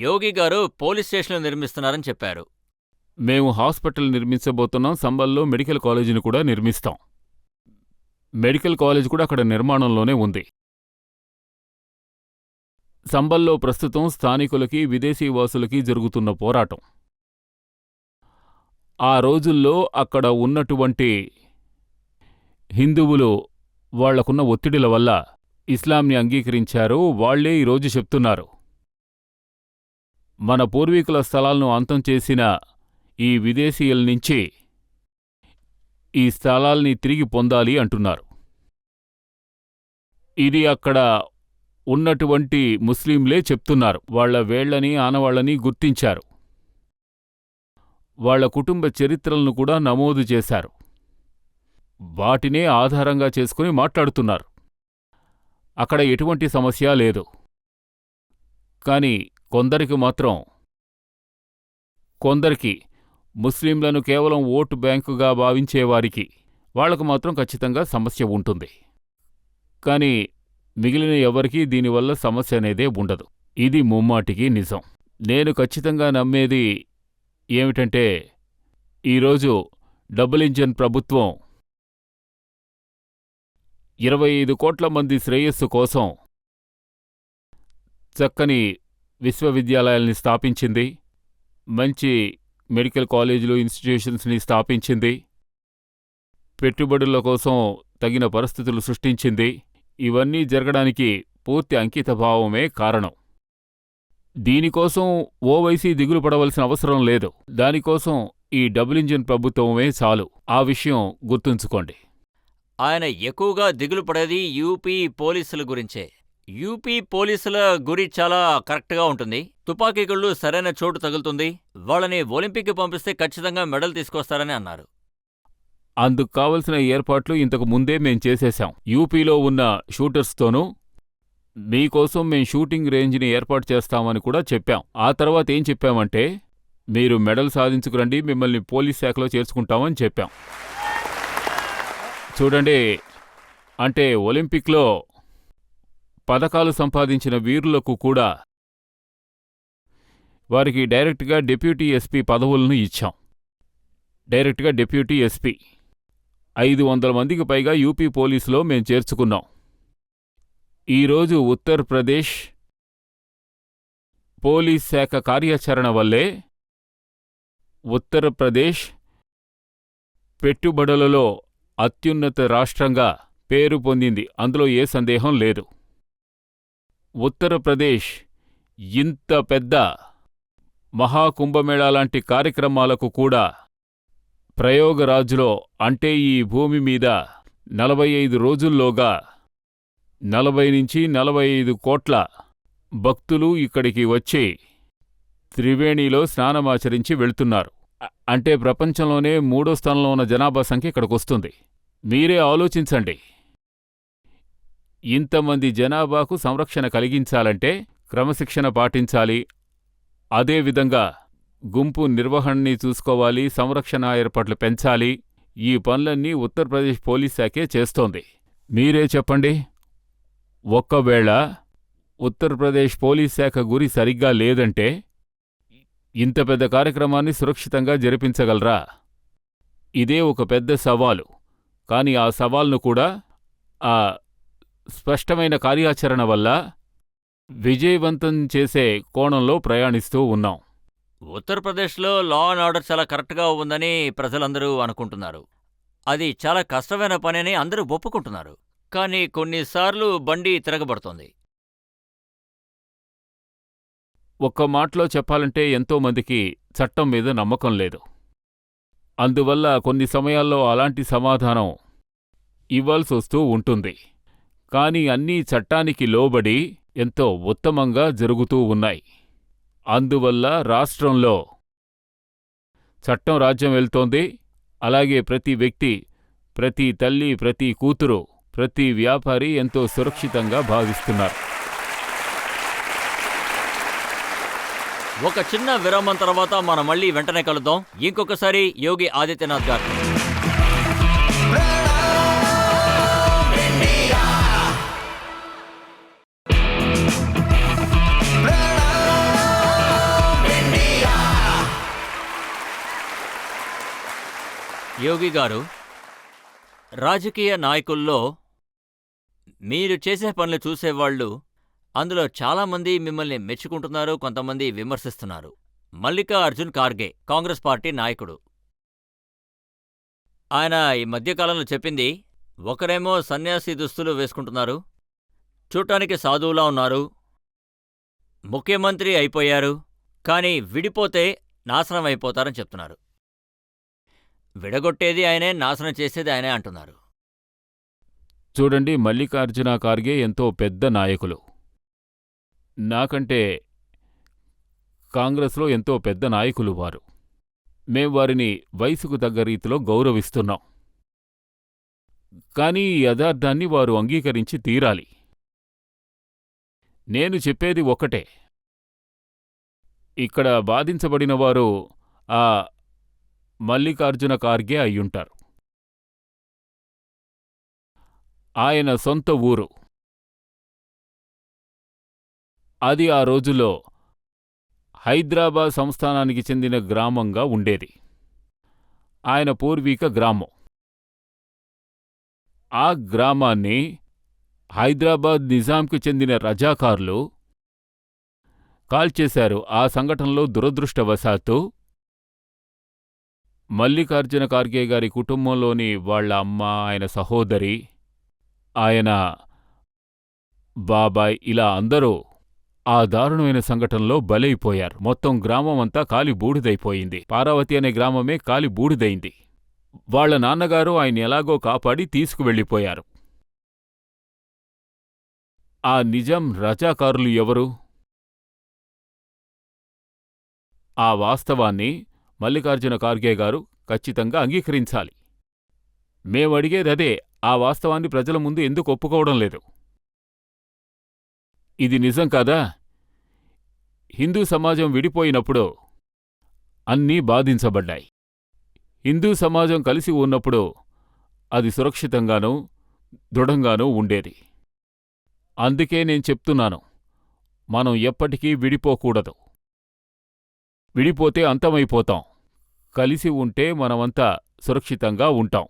యోగి గారు పోలీస్ స్టేషన్లు నిర్మిస్తున్నారని చెప్పారు. మేము హాస్పిటల్ నిర్మించబోతున్నాం. సంబల్లో మెడికల్ కాలేజీని కూడా నిర్మిస్తాం. మెడికల్ కాలేజ్ కూడా అక్కడ నిర్మాణంలోనే ఉంది. సంబల్లో ప్రస్తుతం స్థానికులకి, విదేశీవాసులకి జరుగుతున్న పోరాటం. ఆ రోజుల్లో అక్కడ ఉన్నటువంటి హిందువులు వాళ్లకున్న ఒత్తిడిల వల్ల ఇస్లాంని అంగీకరించారు. వాళ్లే ఈరోజు చెప్తున్నారు, మన పూర్వీకుల స్థలాలను అంతం చేసిన ఈ విదేశీయుల్నించి ఈ స్థలాల్ని తిరిగి పొందాలి అంటున్నారు. ఇది అక్కడ ఉన్నటువంటి ముస్లింలే చెప్తున్నారు. వాళ్ల వేళ్లని, ఆనవాళ్లని గుర్తించారు. వాళ్ల కుటుంబ చరిత్రలను కూడా నమోదు చేశారు. వాటినే ఆధారంగా చేసుకుని మాట్లాడుతున్నారు. అక్కడ ఎటువంటి సమస్య లేదు. కాని కొందరికి ముస్లింలను కేవలం ఓటు బ్యాంకుగా భావించేవారికి వాళ్లకు మాత్రం ఖచ్చితంగా సమస్య ఉంటుంది. కాని మిగిలిన ఎవరికీ దీనివల్ల సమస్య అనేదే ఉండదు. ఇది ముమ్మాటికి నిజం. నేను ఖచ్చితంగా నమ్మేది ఏమిటంటే ఈరోజు డబుల్ ఇంజన్ ప్రభుత్వం 25 కోట్ల మంది శ్రేయస్సు కోసం చక్కని విశ్వవిద్యాలయాల్ని స్థాపించింది, మంచి మెడికల్ కాలేజీలు, ఇన్స్టిట్యూషన్స్ని స్థాపించింది, పెట్టుబడుల కోసం తగిన పరిస్థితులు సృష్టించింది. ఇవన్నీ జరగడానికి పూర్తి అంకితభావమే కారణం. దీనికోసం ఓవైసీ దిగులు పడవలసిన అవసరం లేదు. దానికోసం ఈ డబుల్ ఇంజిన్ ప్రభుత్వమే చాలు. ఆ విషయం గుర్తుంచుకోండి. ఆయన ఎక్కువగా దిగులు పడేది యూపీ పోలీసుల గురించే. యూపీ పోలీసుల గురి చాలా కరెక్ట్గా ఉంటుంది. తుపాకీగుళ్ళు సరైన చోటు తగులుతుంది. వాళ్ళని ఒలింపిక్కి పంపిస్తే ఖచ్చితంగా మెడల్ తీసుకొస్తారని అన్నారు. అందుకు కావలసిన ఏర్పాట్లు ఇంతకు ముందే మేం చేసేశాం. యూపీలో ఉన్న షూటర్స్తోనూ మీకోసం మేం షూటింగ్ రేంజ్ని ఏర్పాటు చేస్తామని కూడా చెప్పాం. ఆ తర్వాత ఏం చెప్పామంటే, మీరు మెడల్ సాధించుకురండి, మిమ్మల్ని పోలీస్ శాఖలో చేర్చుకుంటామని చెప్పాం. చూడండి, అంటే ఒలింపిక్లో పతకాలు సంపాదించిన వీరులకు కూడా వారికి డైరెక్ట్గా డెప్యూటీ ఎస్పీ పదవులను ఇచ్చాం. డైరెక్ట్గా డెప్యూటీ ఎస్పీ 500 మందికి పైగా యూపీ పోలీసులో మేం చేర్చుకున్నాం. ఈరోజు ఉత్తరప్రదేశ్ పోలీస్ శాఖ కార్యాచరణ వల్లే ఉత్తరప్రదేశ్ పెట్టుబడులలో అత్యున్నత రాష్ట్రంగా పేరు పొందింది. అందులో ఏ సందేహం లేదు. ఉత్తరప్రదేశ్ ఇంత పెద్ద మహాకుంభమేళా లాంటి కార్యక్రమాలకు కూడా ప్రయోగరాజ్లో, అంటే ఈ భూమి మీద 45 రోజుల్లోగా 40-45 కోట్ల భక్తులు ఇక్కడికి వచ్చి త్రివేణిలో స్నానమాచరించి వెళ్తున్నారు. అంటే ప్రపంచంలోనే 3వ స్థానంలో ఉన్న జనాభా సంఖ్య ఇక్కడికొస్తుంది. మీరే ఆలోచించండి. ఇంతమంది జనాభాకు సంరక్షణ కలిగించాలంటే క్రమశిక్షణ పాటించాలి. అదేవిధంగా గుంపు నిర్వహణని చూసుకోవాలి, సంరక్షణ ఏర్పాట్లు పెంచాలి. ఈ పనులన్నీ ఉత్తరప్రదేశ్ పోలీస్ శాఖే చేస్తోంది. మీరే చెప్పండి, ఒక్కవేళ ఉత్తరప్రదేశ్ పోలీస్ శాఖ గురి సరిగ్గా లేదంటే ఇంత పెద్ద కార్యక్రమాన్ని సురక్షితంగా జరిపించగలరా? ఇదే ఒక పెద్ద సవాలు. కాని ఆ సవాల్ను కూడా ఆ స్పష్టమైన కార్యాచరణ వల్ల విజయవంతం చేసే కోణంలో ప్రయాణిస్తూ ఉన్నాం. ఉత్తరప్రదేశ్లో లా అండ్ ఆర్డర్ చాలా కరెక్ట్గా ఉందని ప్రజలందరూ అనుకుంటున్నారు. అది చాలా కష్టమైన పని అని అందరూ ఒప్పుకుంటున్నారు. కానీ కొన్నిసార్లు బండి తిరగబడుతోంది. ఒక్క మాటలో చెప్పాలంటే ఎంతోమందికి చట్టం మీద నమ్మకం లేదు. అందువల్ల కొన్ని సమయాల్లో అలాంటి సమాధానం ఇవ్వాల్సొస్తూ ఉంటుంది. కాని అన్నీ చట్టానికి లోబడి ఎంతో ఉత్తమంగా జరుగుతూ ఉన్నాయి. అందువల్ల రాష్ట్రంలో చట్టం రాజ్యం వెళ్తోంది. అలాగే ప్రతి వ్యక్తి, ప్రతి తల్లి, ప్రతి కూతురు, ప్రతి వ్యాపారి ఎంతో సురక్షితంగా భావిస్తున్నారు. ఒక చిన్న విరామం తర్వాత మనం మళ్ళీ వెంటనే కలుద్దాం. ఇంకొకసారి యోగి ఆదిత్యనాథ్ గారు. యోగి గారు, రాజకీయ నాయకుల్లో మీరు చేసే పనులు చూసేవాళ్ళు అందులో చాలామంది మిమ్మల్ని మెచ్చుకుంటున్నారు, కొంతమంది విమర్శిస్తున్నారు. మల్లికార్జున్ ఖార్గే కాంగ్రెస్ పార్టీ నాయకుడు. ఆయన ఈ మధ్యకాలంలో చెప్పింది, ఒకరేమో సన్యాసి దుస్తులు వేసుకుంటున్నారు, చూడటానికి సాధువులా ఉన్నారు, ముఖ్యమంత్రి అయిపోయారు, కానీ విడిపోతే నాశనం అయిపోతారని చెప్తున్నారు. విడగొట్టేది ఆయనే, నాశనం చేసేది ఆయనే అంటున్నారు. చూడండి, మల్లికార్జున ఖార్గే ఎంతో పెద్ద నాయకులు. నాకంటే కాంగ్రెస్లో ఎంతో పెద్ద నాయకులు వారు. మేం వారిని వయసుకు తగ్గ రీతిలో గౌరవిస్తున్నాం. కానీ ఈ యథార్థాన్ని వారు అంగీకరించి తీరాలి. నేను చెప్పేది ఒక్కటే, ఇక్కడ బాధించబడినవారు ఆ మల్లికార్జున ఖార్గే అయ్యుంటారు. ఆయన సొంత ఊరు అది ఆ రోజులో హైదరాబాద్ సంస్థానానికి చెందిన గ్రామంగా ఉండేది. ఆయన పూర్వీక గ్రామం. ఆ గ్రామాన్ని హైదరాబాద్ నిజాంకి చెందిన రజాకార్లు కాల్చేశారు. ఆ సంఘటనలో దురదృష్టవశాత్తు మల్లికార్జున ఖార్గే గారి కుటుంబంలోని వాళ్ల అమ్మ, ఆయన సహోదరి, ఆయన బాబాయ్, ఇలా అందరూ ఆ దారుణమైన సంఘటనలో బలైపోయారు. మొత్తం గ్రామమంతా కాలి బూడిదైపోయింది. పారావతి అనే గ్రామమే కాలి బూడిదైంది. వాళ్ల నాన్నగారు ఆయన ఎలాగో కాపాడి తీసుకువెళ్ళిపోయారు. ఆ నిజాం రజాకారులు ఎవరు? ఆ వాస్తవాన్ని మల్లికార్జున ఖార్గే గారు ఖచ్చితంగా అంగీకరించాలి. మేమడిగేదదే, ఆ వాస్తవాన్ని ప్రజల ముందు ఎందుకు ఒప్పుకోవడం లేదు? ఇది నిజం కాదా? హిందూ సమాజం విడిపోయినప్పుడు అన్నీ బాధించబడ్డాయి. హిందూ సమాజం కలిసి ఉన్నప్పుడు అది సురక్షితంగానూ దృఢంగానూ ఉండేది. అందుకే నేను చెప్తున్నాను, మనం ఎప్పటికీ విడిపోకూడదు. విడిపోతే అంతమైపోతాం. కలిసి ఉంటే మనమంతా సురక్షితంగా ఉంటాం.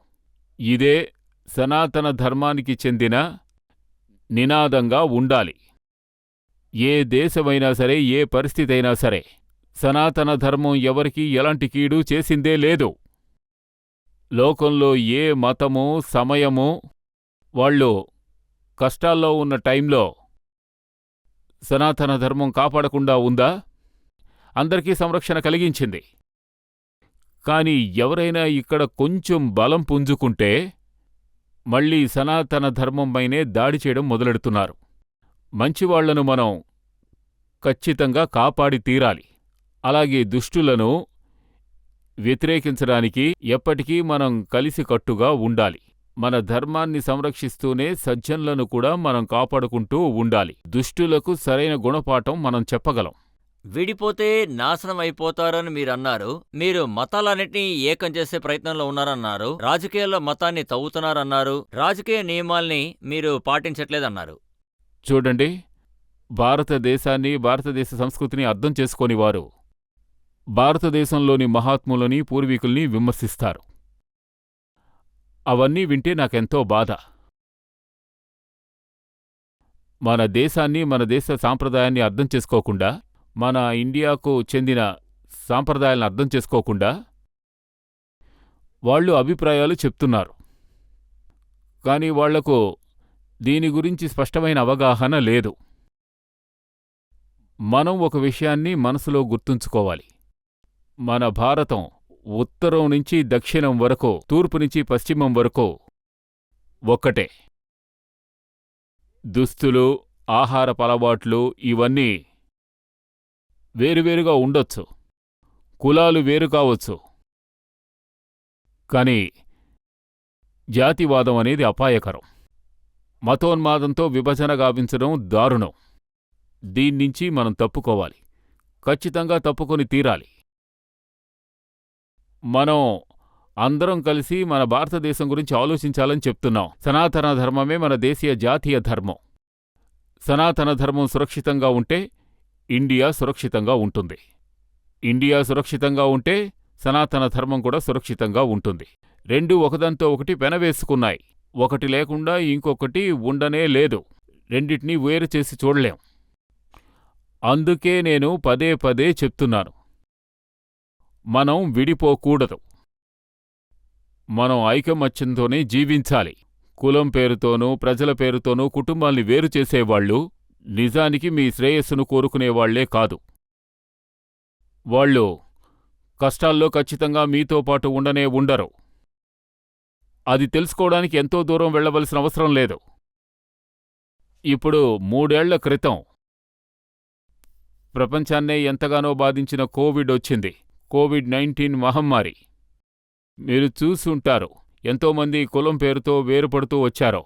ఇదే సనాతన ధర్మానికి చెందిన నినాదంగా ఉండాలి. ఏ దేశమైనా సరే, ఏ పరిస్థితైనా సరే, సనాతన ధర్మం ఎవరికీ ఎలాంటి కీడు చేసిందే లేదు. లోకంలో ఏ మతమో, సమయమో వాళ్ళు కష్టాల్లో ఉన్న టైంలో సనాతన ధర్మం కాపాడకుండా ఉందా? అందరికీ సంరక్షణ కలిగించింది. కాని ఎవరైనా ఇక్కడ కొంచెం బలం పుంజుకుంటే మళ్లీ సనాతన ధర్మంపైనే దాడి చేయడం మొదలెడుతున్నారు. మంచివాళ్లను మనం ఖచ్చితంగా కాపాడి తీరాలి. అలాగే దుష్టులను వ్యతిరేకించడానికి ఎప్పటికీ మనం కలిసికట్టుగా ఉండాలి. మన ధర్మాన్ని సంరక్షిస్తూనే సజ్జనులను కూడా మనం కాపాడుకుంటూ ఉండాలి. దుష్టులకు సరైన గుణపాఠం మనం చెప్పగలం. విడిపోతే నాశనం అయిపోతారని మీరన్నారు. మీరు మతాలన్నింటినీ ఏకం చేసే ప్రయత్నంలో ఉన్నారన్నారు. రాజకీయాల్లో మతాన్ని తవ్వుతున్నారన్నారు. రాజకీయ నియమాల్ని మీరు పాటించట్లేదన్నారు. చూడండి, భారతదేశాన్ని, భారతదేశ సంస్కృతిని అర్థం చేసుకోనివారు భారతదేశంలోని మహాత్ములని, పూర్వీకుల్ని విమర్శిస్తారు. అవన్నీ వింటే నాకెంతో బాధ. మన దేశాన్ని, మన దేశ సాంప్రదాయాన్ని అర్థం చేసుకోకుండా, మన ఇండియాకు చెందిన సాంప్రదాయాలను అర్థం చేసుకోకుండా వాళ్ళు అభిప్రాయాలు చెప్తున్నారు. కాని వాళ్లకు దీని గురించి స్పష్టమైన అవగాహన లేదు. మనం ఒక విషయాన్ని మనసులో గుర్తుంచుకోవాలి. మన భారతం ఉత్తరం నుంచి దక్షిణం వరకు, తూర్పు నుంచి పశ్చిమం వరకు ఒక్కటే. దుస్తులు, ఆహారపు అలవాట్లు ఇవన్నీ వేరువేరుగా ఉండొచ్చు, కులాలు వేరు కావచ్చు, కాని జాతివాదం అనేది అపాయకరం. మతోన్మాదంతో విభజన గావించడం దారుణం. దీన్నించి మనం తప్పుకోవాలి, ఖచ్చితంగా తప్పుకొని తీరాలి. మనం అందరం కలిసి మన భారతదేశం గురించి ఆలోచించాలని చెప్తున్నాం. సనాతన ధర్మమే మన దేశీయ జాతీయ ధర్మం. సనాతన ధర్మం సురక్షితంగా ఉంటే ఇండియా సురక్షితంగా ఉంటుంది. ఇండియా సురక్షితంగా ఉంటే సనాతన ధర్మం కూడా సురక్షితంగా ఉంటుంది. రెండూ ఒకదాంతో ఒకటి పెనవేసుకున్నాయి. ఒకటి లేకుండా ఇంకొకటి ఉండనే లేదు. రెండిటినీ వేరు చేసి చూడలేం. అందుకే నేను పదే పదే చెప్తున్నాను, మనం విడిపోకూడదు. మనం ఐకమత్యంతోనే జీవించాలి. కులం పేరుతోనూ ప్రజల పేరుతోనూ కుటుంబాల్ని వేరు చేసేవాళ్ళు నిజానికి మీ శ్రేయస్సును కోరుకునేవాళ్లే కాదు. వాళ్ళు కష్టాల్లో ఖచ్చితంగా మీతో పాటు ఉండనే ఉండరు. అది తెలుసుకోవడానికి ఎంతో దూరం వెళ్లవలసిన అవసరం లేదు. ఇప్పుడు 3 ఏళ్ల క్రితం ప్రపంచాన్నే ఎంతగానో బాధించిన కోవిడ్ వచ్చింది. కోవిడ్-19 మహమ్మారి. మీరు చూసుంటారు, ఎంతోమంది కులం పేరుతో వేరుపడుతూ వచ్చారో.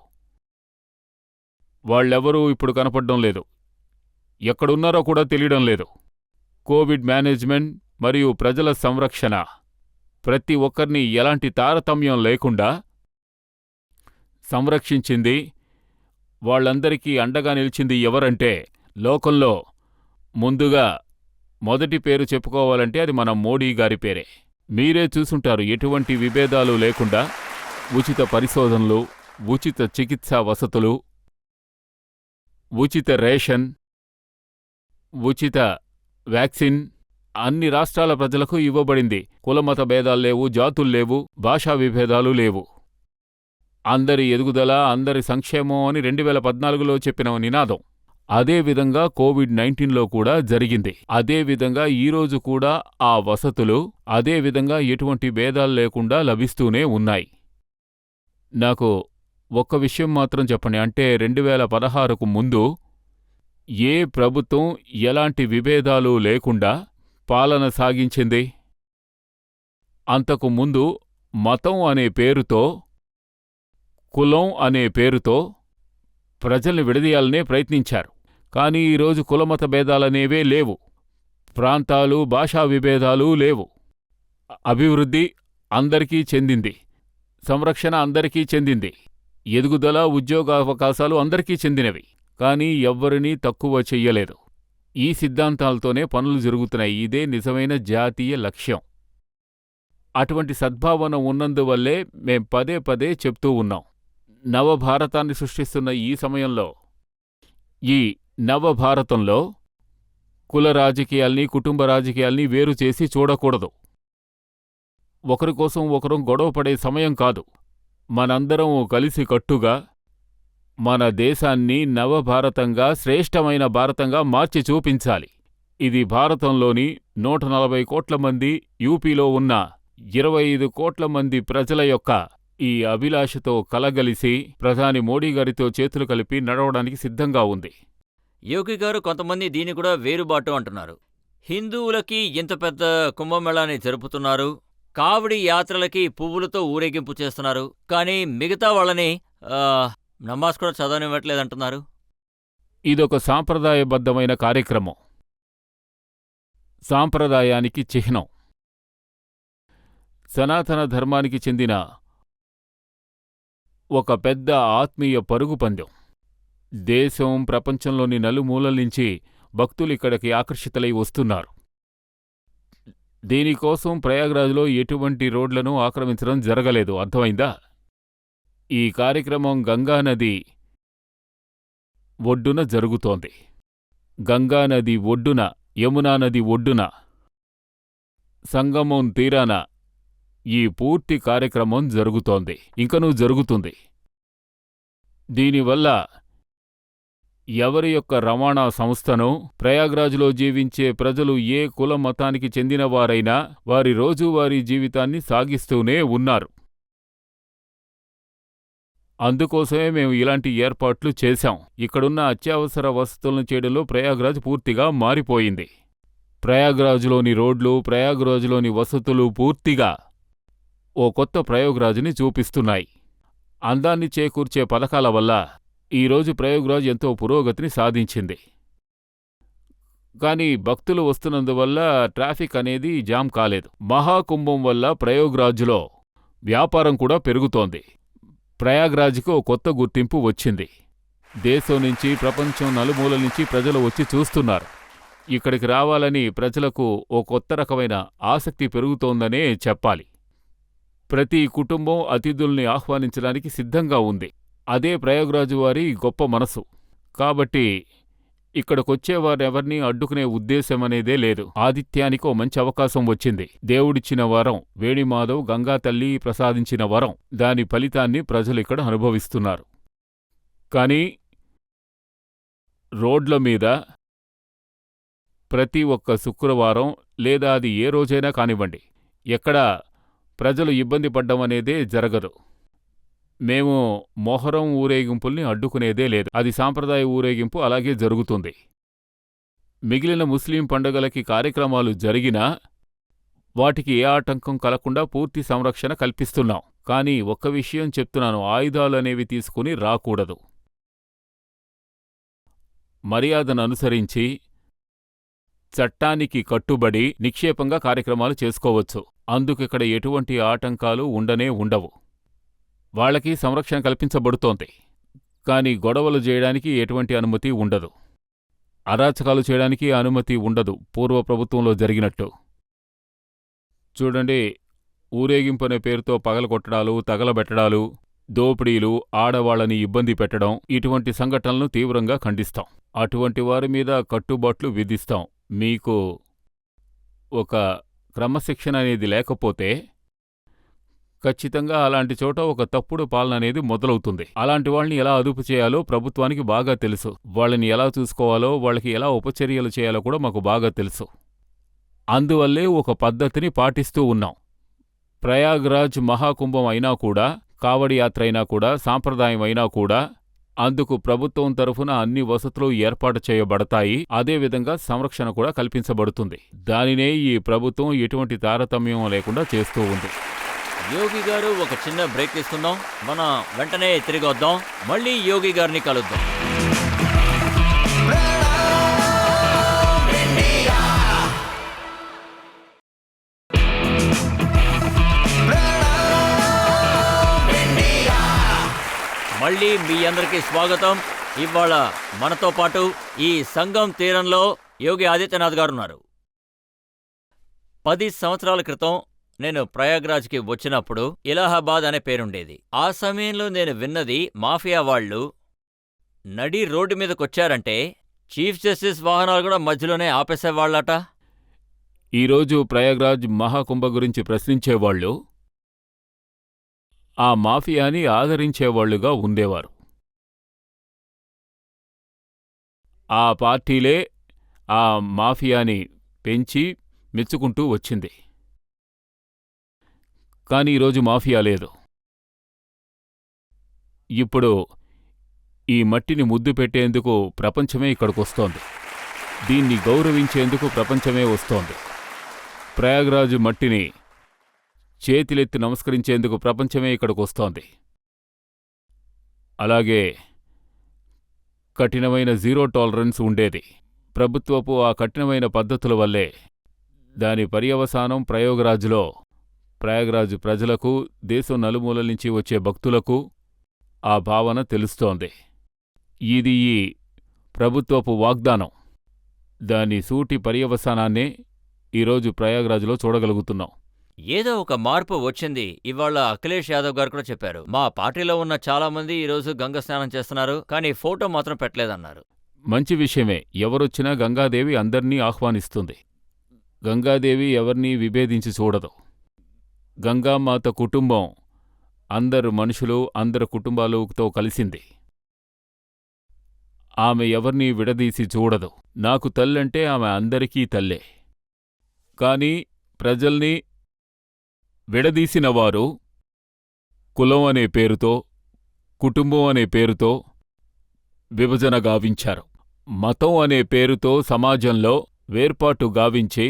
వాళ్ళెవరూ ఇప్పుడు కనపడ్డం లేదు. ఎక్కడున్నారో కూడా తెలియడం లేదు. కోవిడ్ మేనేజ్మెంట్ మరియు ప్రజల సంరక్షణ ప్రతి ఒక్కరిని ఎలాంటి తారతమ్యం లేకుండా సంరక్షించింది. వాళ్ళందరికీ అండగా నిలిచింది ఎవరంటే, లోకంలో ముందుగా మొదటి పేరు చెప్పుకోవాలంటే అది మన మోడీ గారి పేరే. మీరే చూసుంటారు, ఎటువంటి విభేదాలు లేకుండా ఉచిత పరిశోధనలు, ఉచిత చికిత్సా వసతులు, ఉచిత రేషన్, ఉచిత వ్యాక్సిన్ అన్ని రాష్ట్రాల ప్రజలకు ఇవ్వబడింది. కులమత భేదాల్లేవు, జాతుల్లేవు, భాషా విభేదాలు లేవు. అందరి ఎదుగుదల, అందరి సంక్షేమం అని 2014లో చెప్పిన నినాదం అదేవిధంగా కోవిడ్-19లో కూడా జరిగింది. అదేవిధంగా ఈరోజు కూడా ఆ వసతులు అదేవిధంగా ఎటువంటి భేదాలు లేకుండా లభిస్తూనే ఉన్నాయి. నాకు ఒక్క విషయం మాత్రం చెప్పండి, అంటే 2016కు ముందు ఏ ప్రభుత్వం ఎలాంటి విభేదాలు లేకుండా పాలన సాగించింది? అంతకు ముందు మతం అనే పేరుతో, కులం అనే పేరుతో ప్రజల్ని విడదీయాలనే ప్రయత్నించారు. కానీ ఈరోజు కులమత భేదాలనేవే లేవు, ప్రాంతాలు, భాషా విభేదాలు లేవు. అభివృద్ధి అందరికీ చెందింది, సంరక్షణ అందరికీ చెందింది, ఎదుగుదల, ఉద్యోగావకాశాలు అందరికీ చెందినవి. కానీ ఎవ్వరినీ తక్కువ చెయ్యలేదు. ఈ సిద్ధాంతాలతోనే పనులు జరుగుతున్నాయి. ఇదే నిజమైన జాతీయ లక్ష్యం. అటువంటి సద్భావన ఉన్నందువల్లే మేం పదే పదే చెప్తూ ఉన్నాం. నవభారతాన్ని సృష్టిస్తున్న ఈ సమయంలో, ఈ నవభారతంలో కుల రాజకీయాల్ని, కుటుంబ రాజకీయాల్ని వేరు చేసి చూడకూడదు. ఒకరికోసం ఒకరం గొడవపడే సమయం కాదు. మనందరం కలిసి కట్టుగా మన దేశాన్ని నవభారతంగా, శ్రేష్టమైన భారతంగా మార్చి చూపించాలి. ఇది భారతంలోని 140 కోట్ల మంది, యూపీలో ఉన్న 25 కోట్ల మంది ప్రజల యొక్క ఈ అభిలాషతో కలగలిసి ప్రధాని మోడీ గారితో చేతులు కలిపి నడవడానికి సిద్ధంగా ఉంది. యోగి గారు, కొంతమంది దీన్ని కూడా వేరుబాటు అంటున్నారు. హిందువులకి ఇంత పెద్ద కుంభమేళాని జరుపుతున్నారు, కావడి యాత్రలకి పువ్వులతో ఊరేగింపు చేస్తున్నారు, కానీ మిగతా వాళ్ళని నమాజ్ కూడా చదవనివ్వట్లేదంటున్నారు. ఇదొక సాంప్రదాయబద్ధమైన కార్యక్రమం, సాంప్రదాయానికి చిహ్నం. సనాతన ధర్మానికి చెందిన ఒక పెద్ద ఆత్మీయ పరుగు పందెం. దేశం, ప్రపంచంలోని నలుమూలల్నించి భక్తులిక్కడికి ఆకర్షితులై వస్తున్నారు. దీనికోసం ప్రయాగ్రాజ్లో ఎటువంటి రోడ్లను ఆక్రమించడం జరగలేదు. అర్థమైందా? ఈ కార్యక్రమం గంగానది ఒడ్డున జరుగుతోంది. గంగానది ఒడ్డున, యమునా నది ఒడ్డున, సంగమం తీరాన ఈ పూర్తి కార్యక్రమం జరుగుతోంది, ఇంకనూ జరుగుతుంది. దీనివల్ల ఎవరి యొక్క రవాణా సంస్థనో, ప్రయాగ్రాజ్లో జీవించే ప్రజలు ఏ కుల మతానికి చెందినవారైనా వారి రోజువారీ జీవితాన్ని సాగిస్తూనే ఉన్నారు. అందుకోసమే మేము ఇలాంటి ఏర్పాట్లు చేశాం. ఇక్కడున్న అత్యవసర వసతులను చేయడంలో ప్రయాగ్రాజ్ పూర్తిగా మారిపోయింది. ప్రయాగ్రాజ్లోని రోడ్లు, ప్రయాగ్రాజ్లోని వసతులు పూర్తిగా ఓ కొత్త ప్రయాగ్రాజ్ని చూపిస్తున్నాయి. అందాన్ని చేకూర్చే పథకాల వల్ల ఈరోజు ప్రయాగ్రాజ్ ఎంతో పురోగతిని సాధించింది. కానీ భక్తులు వస్తున్నందువల్ల ట్రాఫిక్ అనేది జామ్ కాలేదు. మహాకుంభం వల్ల ప్రయాగ్రాజ్లో వ్యాపారం కూడా పెరుగుతోంది. ప్రయాగ్రాజ్కి ఓ కొత్త గుర్తింపు వచ్చింది. దేశం నుంచి, ప్రపంచం నలుమూలల నుంచి ప్రజలు వచ్చి చూస్తున్నారు. ఇక్కడికి రావాలని ప్రజలకు ఓ కొత్త రకమైన ఆసక్తి పెరుగుతోందనే చెప్పాలి. ప్రతి కుటుంబం అతిథుల్ని ఆహ్వానించడానికి సిద్ధంగా ఉంది. అదే ప్రయాగ్రాజ్ వారి గొప్ప మనసు. కాబట్టి ఇక్కడికొచ్చేవారెవర్నీ అడ్డుకునే ఉద్దేశమనేదే లేదు. ఆతిథ్యానికి ఓ మంచి అవకాశం వచ్చింది. దేవుడిచ్చిన వరం, వేణిమాధవ్ గంగాతల్లి ప్రసాదించిన వరం. దాని ఫలితాన్ని ప్రజలిక్కడ అనుభవిస్తున్నారు. కానీ రోడ్ల మీద ప్రతి ఒక్క శుక్రవారం లేదా అది ఏ రోజైనా కానివ్వండి, ఎక్కడా ప్రజలు ఇబ్బంది పడ్డమనేదే జరగదు. మేము మొహరం ఊరేగింపుల్ని అడ్డుకునేదే లేదు. అది సాంప్రదాయ ఊరేగింపు, అలాగే జరుగుతుంది. మిగిలిన ముస్లిం పండుగలకి కార్యక్రమాలు జరిగినా వాటికి ఏ ఆటంకం కలగకుండా పూర్తి సంరక్షణ కల్పిస్తున్నాం. కానీ ఒక్క విషయం చెప్తున్నాను, ఆయుధాలనేవి తీసుకుని రాకూడదు. మర్యాదను అనుసరించి చట్టానికి కట్టుబడి నిక్షేపంగా కార్యక్రమాలు చేసుకోవచ్చు. అందుకిక్కడ ఎటువంటి ఆటంకాలు ఉండనే ఉండవు. వాళ్ళకి సంరక్షణ కల్పించబడుతోంది. కానీ గొడవలు చేయడానికి ఎటువంటి అనుమతి ఉండదు. అరాచకాలు చేయడానికి అనుమతి ఉండదు. పూర్వ ప్రభుత్వంలో జరిగినట్టు చూడండి, ఊరేగింపనే పేరుతో పగలగొట్టడాలు, తగలబెట్టడాలు, దోపిడీలు, ఆడవాళ్లని ఇబ్బంది పెట్టడం, ఇటువంటి సంఘటనలను తీవ్రంగా ఖండిస్తాం. అటువంటి వారి మీద కట్టుబాట్లు విధిస్తాం. మీకు ఒక క్రమశిక్షణ అనేది లేకపోతే ఖచ్చితంగా అలాంటి చోట ఒక తప్పుడు పాలన అనేది మొదలవుతుంది. అలాంటి వాళ్ళని ఎలా అదుపు చేయాలో ప్రభుత్వానికి బాగా తెలుసు. వాళ్ళని ఎలా చూసుకోవాలో, వాళ్ళకి ఎలా ఉపచర్యలు చేయాలో కూడా మాకు బాగా తెలుసు. అందువల్లే ఒక పద్ధతిని పాటిస్తూ ఉన్నాం. ప్రయాగ్రాజ్ మహాకుంభం అయినా కూడా, కావడి యాత్ర అయినా కూడా, సాంప్రదాయం అయినా కూడా అందుకు ప్రభుత్వం తరఫున అన్ని వసతులు ఏర్పాటు చేయబడతాయి. అదేవిధంగా సంరక్షణ కూడా కల్పించబడుతుంది. దానినే ఈ ప్రభుత్వం ఎటువంటి తారతమ్యం లేకుండా చేస్తూ ఉంది. యోగి గారు, ఒక చిన్న బ్రేక్ తీసుకుందాం. మనం వెంటనే తిరిగి వద్దాం. మళ్ళీ యోగి గారిని కలుద్దాం. మళ్ళీ మీ అందరికీ స్వాగతం. ఇవాళ మనతో పాటు ఈ సంగం తీరంలో యోగి ఆదిత్యనాథ్ గారు ఉన్నారు. 10 సంవత్సరాల క్రితం నేను ప్రయాగ్రాజ్కి వచ్చినప్పుడు ఇలాహాబాద్ అనే పేరుండేది. ఆ సమయంలో నేను విన్నది, మాఫియా వాళ్ళు నడి రోడ్డు మీదకొచ్చారంటే చీఫ్ జస్టిస్ వాహనాలు కూడా మధ్యలోనే ఆపేసేవాళ్లట. ఈరోజు ప్రయాగ్రాజ్ మహాకుంభ గురించి ప్రశ్నించేవాళ్లు ఆ మాఫియాని ఆదరించేవాళ్లుగా ఉండేవారు. ఆ పార్టీలే ఆ మాఫియాని పెంచి మెచ్చుకుంటూ వచ్చింది. కాని ఈరోజు మాఫియా లేదు. ఇప్పుడు ఈ మట్టిని ముద్దు పెట్టేందుకు ప్రపంచమే ఇక్కడికొస్తోంది. దీన్ని గౌరవించేందుకు ప్రపంచమే వస్తోంది. ప్రయాగ్రాజ్ మట్టిని చేతులెత్తి నమస్కరించేందుకు ప్రపంచమే ఇక్కడికొస్తోంది. అలాగే కఠినమైన జీరో టాలరెన్స్ ఉండేది. ప్రభుత్వపు ఆ కఠినమైన పద్ధతుల వల్లే దాని పర్యవసానం ప్రయాగ్రాజ్ ప్రజలకు, దేశం నలుమూలల నుంచి వచ్చే భక్తులకు ఆ భావన తెలుస్తోంది. ఇది ఈ ప్రభుత్వపు వాగ్దానం. దాని సూటి పర్యవసానాన్నే ఈరోజు ప్రయాగ్రాజ్లో చూడగలుగుతున్నాం. ఏదో ఒక మార్పు వచ్చింది. ఇవాళ అఖిలేష్ యాదవ్ గారు కూడా చెప్పారు, మా పార్టీలో ఉన్న చాలా మంది ఈరోజు గంగ స్నానం చేస్తున్నారు, కానీ ఫోటో మాత్రం పెట్టలేదన్నారు. మంచి విషయమే. ఎవరొచ్చినా గంగాదేవి అందర్నీ ఆహ్వానిస్తుంది. గంగాదేవి ఎవర్నీ విభేదించి చూడదు. గంగామాత కుటుంబం అందరు మనుషులు, అందరు కుటుంబాలతో కలిసింది. ఆమె ఎవర్నీ విడదీసి చూడదు. నాకు తల్లంటే ఆమె అందరికీ తల్లే. కాని ప్రజల్ని విడదీసినవారు కులం అనే పేరుతో, కుటుంబం అనే పేరుతో విభజన గావించారు. మతం అనే పేరుతో సమాజంలో వేర్పాటు గావించి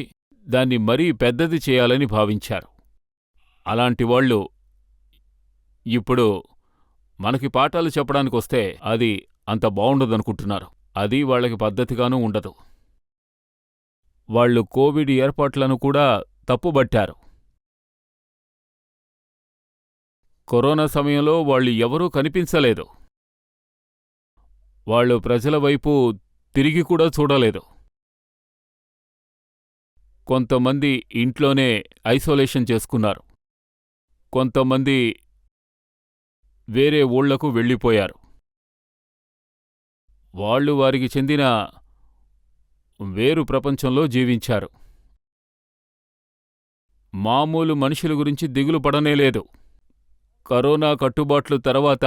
దాన్ని మరీ పెద్దది చేయాలని భావించారు. అలాంటివాళ్లు ఇప్పుడు మనకి పాఠాలు చెప్పడానికొస్తే అది అంత బావుండదనుకుంటున్నారు. అది వాళ్లకి పద్ధతిగానూ ఉండదు. వాళ్లు కోవిడ్ ఏర్పాట్లను కూడా తప్పుబట్టారు. కరోనా సమయంలో వాళ్ళు ఎవరూ కనిపించలేదు. వాళ్ళు ప్రజల వైపు తిరిగి కూడా చూడలేదు. కొంతమంది ఇంట్లోనే ఐసోలేషన్ చేసుకున్నారు. కొంతమంది వేరే ఊళ్లకు వెళ్ళిపోయారు. వాళ్ళు వారికి చెందిన వేరు ప్రపంచంలో జీవించారు. మామూలు మనుషుల గురించి దిగులు పడనేలేదు. కరోనా కట్టుబాట్లు తర్వాత,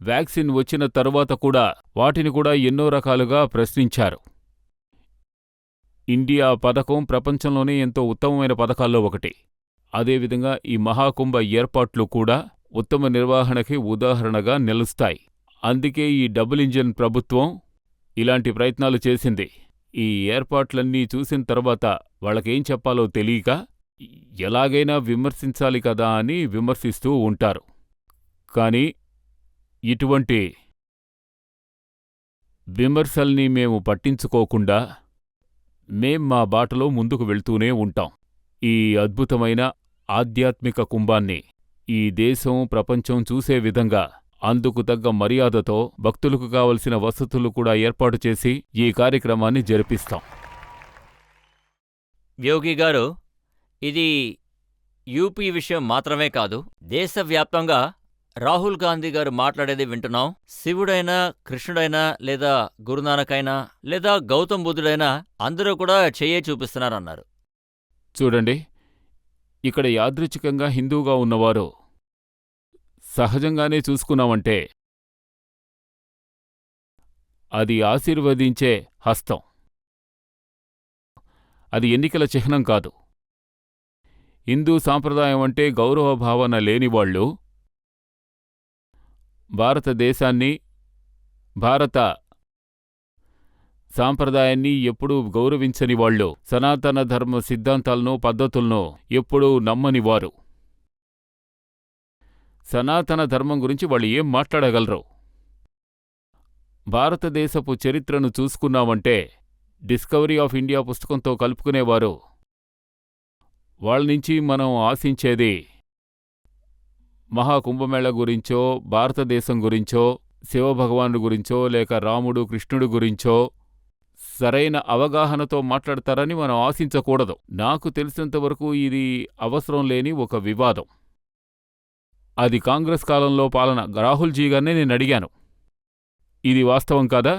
వ్యాక్సిన్ వచ్చిన తరువాత కూడా వాటిని కూడా ఎన్నో రకాలుగా ప్రశ్నించారు. ఇండియా పథకం ప్రపంచంలోనే ఎంతో ఉత్తమమైన పథకాల్లో ఒకటి. అదేవిధంగా ఈ మహాకుంభ ఏర్పాట్లు కూడా ఉత్తమ నిర్వహణకి ఉదాహరణగా నిలుస్తాయి. అందుకే ఈ డబుల్ ఇంజిన్ ప్రభుత్వం ఇలాంటి ప్రయత్నాలు చేసింది. ఈ ఏర్పాట్లన్నీ చూసిన తర్వాత వాళ్ళకేం చెప్పాలో తెలియక ఎలాగైనా విమర్శించాలి కదా అని విమర్శిస్తూ ఉంటారు. కాని ఇటువంటి విమర్శల్ని మేము పట్టించుకోకుండా మేం మా బాటలో ముందుకు వెళ్తూనే ఉంటాం. ఈ అద్భుతమైన ఆధ్యాత్మిక కుంభాన్ని ఈ దేశం, ప్రపంచం చూసే విధంగా అందుకు తగ్గ మర్యాదతో భక్తులకు కావలసిన వసతులు కూడా ఏర్పాటు చేసి ఈ కార్యక్రమాన్ని జరిపిస్తాం. యోగి గారు, ఇది యూపీ విషయం మాత్రమే కాదు, దేశవ్యాప్తంగా రాహుల్ గాంధీ గారు మాట్లాడేది వింటున్నాం. శివుడైనా, కృష్ణుడైనా, లేదా గురునానక్ అయినా, లేదా గౌతమ్ బుద్ధుడైనా అందరూ కూడా చెయ్యే చూపిస్తున్నారన్నారు. చూడండి, ఇక్కడ యాదృచ్ఛికంగా హిందూగా ఉన్నవారు సహజంగానే చూసుకున్నామంటే అది ఆశీర్వదించే హస్తం. అది ఎన్నికల చిహ్నం కాదు. హిందూ సాంప్రదాయం అంటే గౌరవ భావన లేనివాళ్లు, భారతదేశాన్ని, భారత సాంప్రదాయాన్ని ఎప్పుడూ గౌరవించని వాళ్ళు, సనాతన ధర్మ సిద్ధాంతాలను, పద్ధతులను ఎప్పుడూ నమ్మనివారు. సనాతన ధర్మం గురించి వాళ్ళు ఏం మాట్లాడగలరు? భారతదేశపు చరిత్రను చూసుకున్నామంటే డిస్కవరీ ఆఫ్ ఇండియా పుస్తకంతో కలుపుకునేవారు. వాళ్ళనుంచి మనం ఆశించేది మహాకుంభమేళ గురించో, భారతదేశం గురించో, శివభగవానుడి గురించో, లేక రాముడు, కృష్ణుడి గురించో సరైన అవగాహనతో మాట్లాడతారని మనం ఆశించకూడదు. నాకు తెలిసినంతవరకు ఇది అవసరం లేని ఒక వివాదం. అది కాంగ్రెస్ కాలంలో పాలన రాహుల్జీ గారినే నేను అడిగాను, ఇది వాస్తవం కాదా?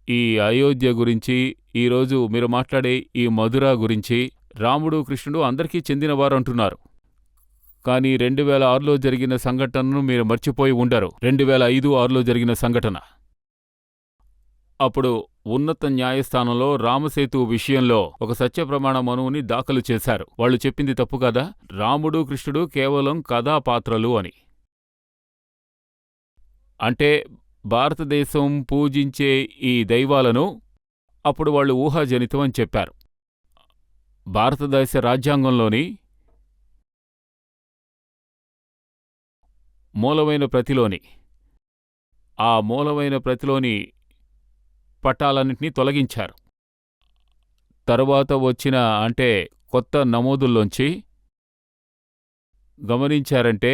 ఈ అయోధ్య గురించి, ఈరోజు మీరు మాట్లాడే ఈ మధుర గురించి రాముడు, కృష్ణుడు అందరికీ చెందినవారు అంటున్నారు. కానీ 2006లో జరిగిన సంఘటనను మీరు మర్చిపోయి ఉండరు. 2005-6లో జరిగిన సంఘటన. అప్పుడు ఉన్నత న్యాయస్థానంలో రామసేతు విషయంలో ఒక సత్యప్రమాణ మనువుని దాఖలు చేశారు. వాళ్ళు చెప్పింది తప్పు కదా, రాముడు, కృష్ణుడు కేవలం కథాపాత్రలు అని. అంటే భారతదేశం పూజించే ఈ దైవాలను అప్పుడు వాళ్ళు ఊహాజనితం అని చెప్పారు. భారతదేశ రాజ్యాంగంలోని మూలమైన ప్రతిలోని పట్టాలన్నింటినీ తొలగించారు. తరువాత వచ్చిన కొత్త నమోదుల్లోంచి గమనించారంటే